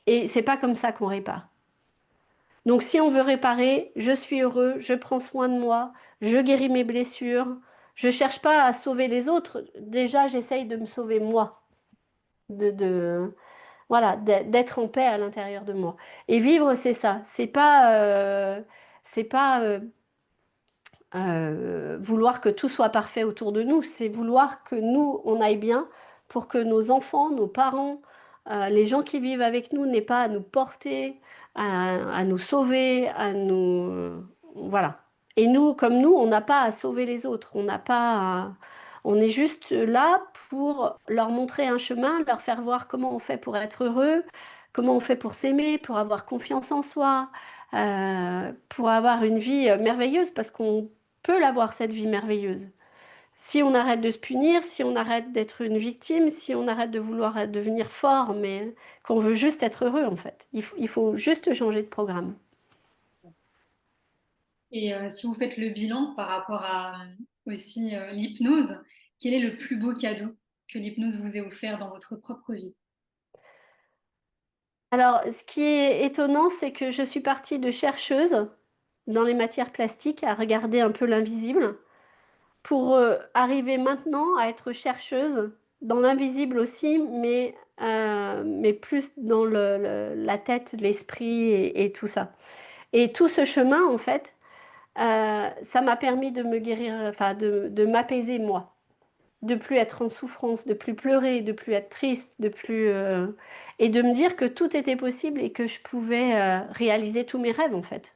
Et c'est pas comme ça qu'on répare. Donc si on veut réparer, je suis heureux, je prends soin de moi, je guéris mes blessures, je cherche pas à sauver les autres. Déjà, j'essaye de me sauver moi, voilà, d'être en paix à l'intérieur de moi. Et vivre, c'est ça. C'est pas vouloir que tout soit parfait autour de nous, c'est vouloir que nous, on aille bien pour que nos enfants, nos parents, les gens qui vivent avec nous n'aient pas à nous porter, à nous sauver, voilà. Et nous, comme nous, on n'a pas à sauver les autres, on n'a pas on est juste là pour leur montrer un chemin, leur faire voir comment on fait pour être heureux, comment on fait pour s'aimer, pour avoir confiance en soi, pour avoir une vie merveilleuse, parce qu'on peut l'avoir, cette vie merveilleuse. Si on arrête de se punir, si on arrête d'être une victime, si on arrête de vouloir devenir fort, mais qu'on veut juste être heureux en fait. Il faut juste changer de programme. Et si vous faites le bilan par rapport à aussi l'hypnose, quel est le plus beau cadeau que l'hypnose vous ait offert dans votre propre vie? Alors, ce qui est étonnant, c'est que je suis partie de chercheuse dans les matières plastiques à regarder un peu l'invisible pour arriver maintenant à être chercheuse dans l'invisible aussi, mais plus dans la tête, l'esprit et tout ça. Et tout ce chemin, en fait, ça m'a permis de me guérir, enfin de m'apaiser moi, de plus être en souffrance, de plus pleurer, de plus être triste, et de me dire que tout était possible et que je pouvais réaliser tous mes rêves en fait.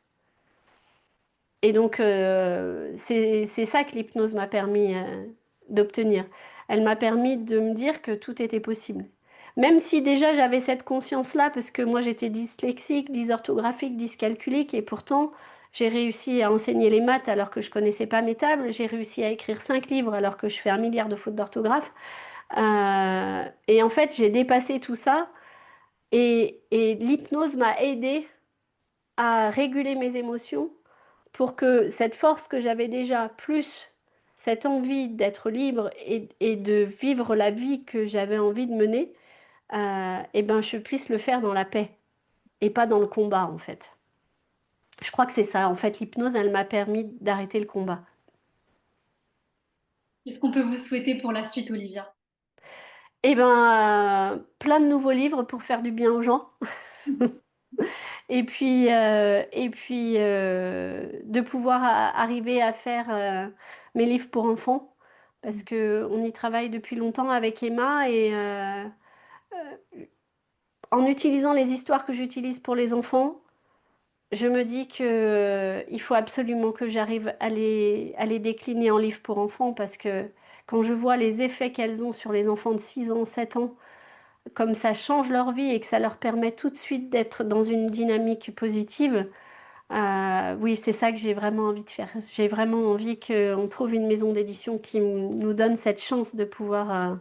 Et donc c'est ça que l'hypnose m'a permis d'obtenir. Elle m'a permis de me dire que tout était possible. Même si déjà j'avais cette conscience-là, parce que moi j'étais dyslexique, dysorthographique, dyscalculique, et pourtant j'ai réussi à enseigner les maths alors que je connaissais pas mes tables, j'ai réussi à écrire 5 livres alors que je fais 1 milliard de fautes d'orthographe. Et en fait j'ai dépassé tout ça, et l'hypnose m'a aidé à réguler mes émotions pour que cette force que j'avais déjà, plus cette envie d'être libre et de vivre la vie que j'avais envie de mener, et ben je puisse le faire dans la paix et pas dans le combat en fait. Je crois que c'est ça. En fait, l'hypnose, elle m'a permis d'arrêter le combat. Qu'est-ce qu'on peut vous souhaiter pour la suite, Olivia? Et ben, plein de nouveaux livres pour faire du bien aux gens. Et puis, de pouvoir arriver à faire mes livres pour enfants, parce que on y travaille depuis longtemps avec Emma, et en utilisant les histoires que j'utilise pour les enfants, je me dis que il faut absolument que j'arrive à les décliner en livres pour enfants, parce que quand je vois les effets qu'elles ont sur les enfants de 6 ans, 7 ans, comme ça change leur vie et que ça leur permet tout de suite d'être dans une dynamique positive. Oui, c'est ça que j'ai vraiment envie de faire. J'ai vraiment envie qu'on trouve une maison d'édition qui nous donne cette chance de pouvoir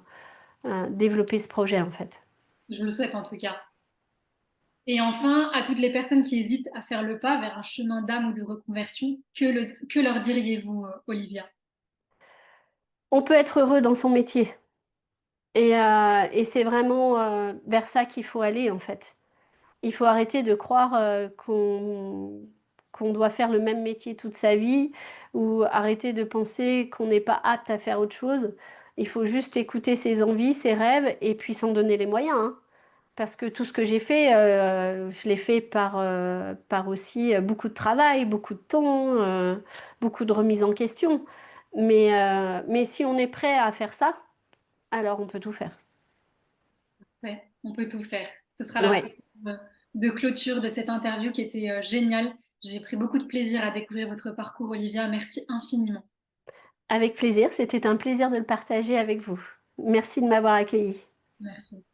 développer ce projet, en fait. Je le souhaite en tout cas. Et enfin, à toutes les personnes qui hésitent à faire le pas vers un chemin d'âme ou de reconversion, que leur diriez-vous, Olivia? On peut être heureux dans son métier. Et c'est vraiment vers ça qu'il faut aller, en fait. Il faut arrêter de croire qu'on doit faire le même métier toute sa vie, ou arrêter de penser qu'on n'est pas apte à faire autre chose. Il faut juste écouter ses envies, ses rêves, et puis s'en donner les moyens, hein. Parce que tout ce que j'ai fait, je l'ai fait par aussi beaucoup de travail, beaucoup de temps, beaucoup de remise en question. Mais si on est prêt à faire ça, alors on peut tout faire. Ouais, on peut tout faire. Ce sera la phrase Ouais, de clôture de cette interview qui était géniale. J'ai pris beaucoup de plaisir à découvrir votre parcours, Olivia. Merci infiniment. avec plaisir. C'était un plaisir de le partager avec vous. Merci de m'avoir accueilli. Merci.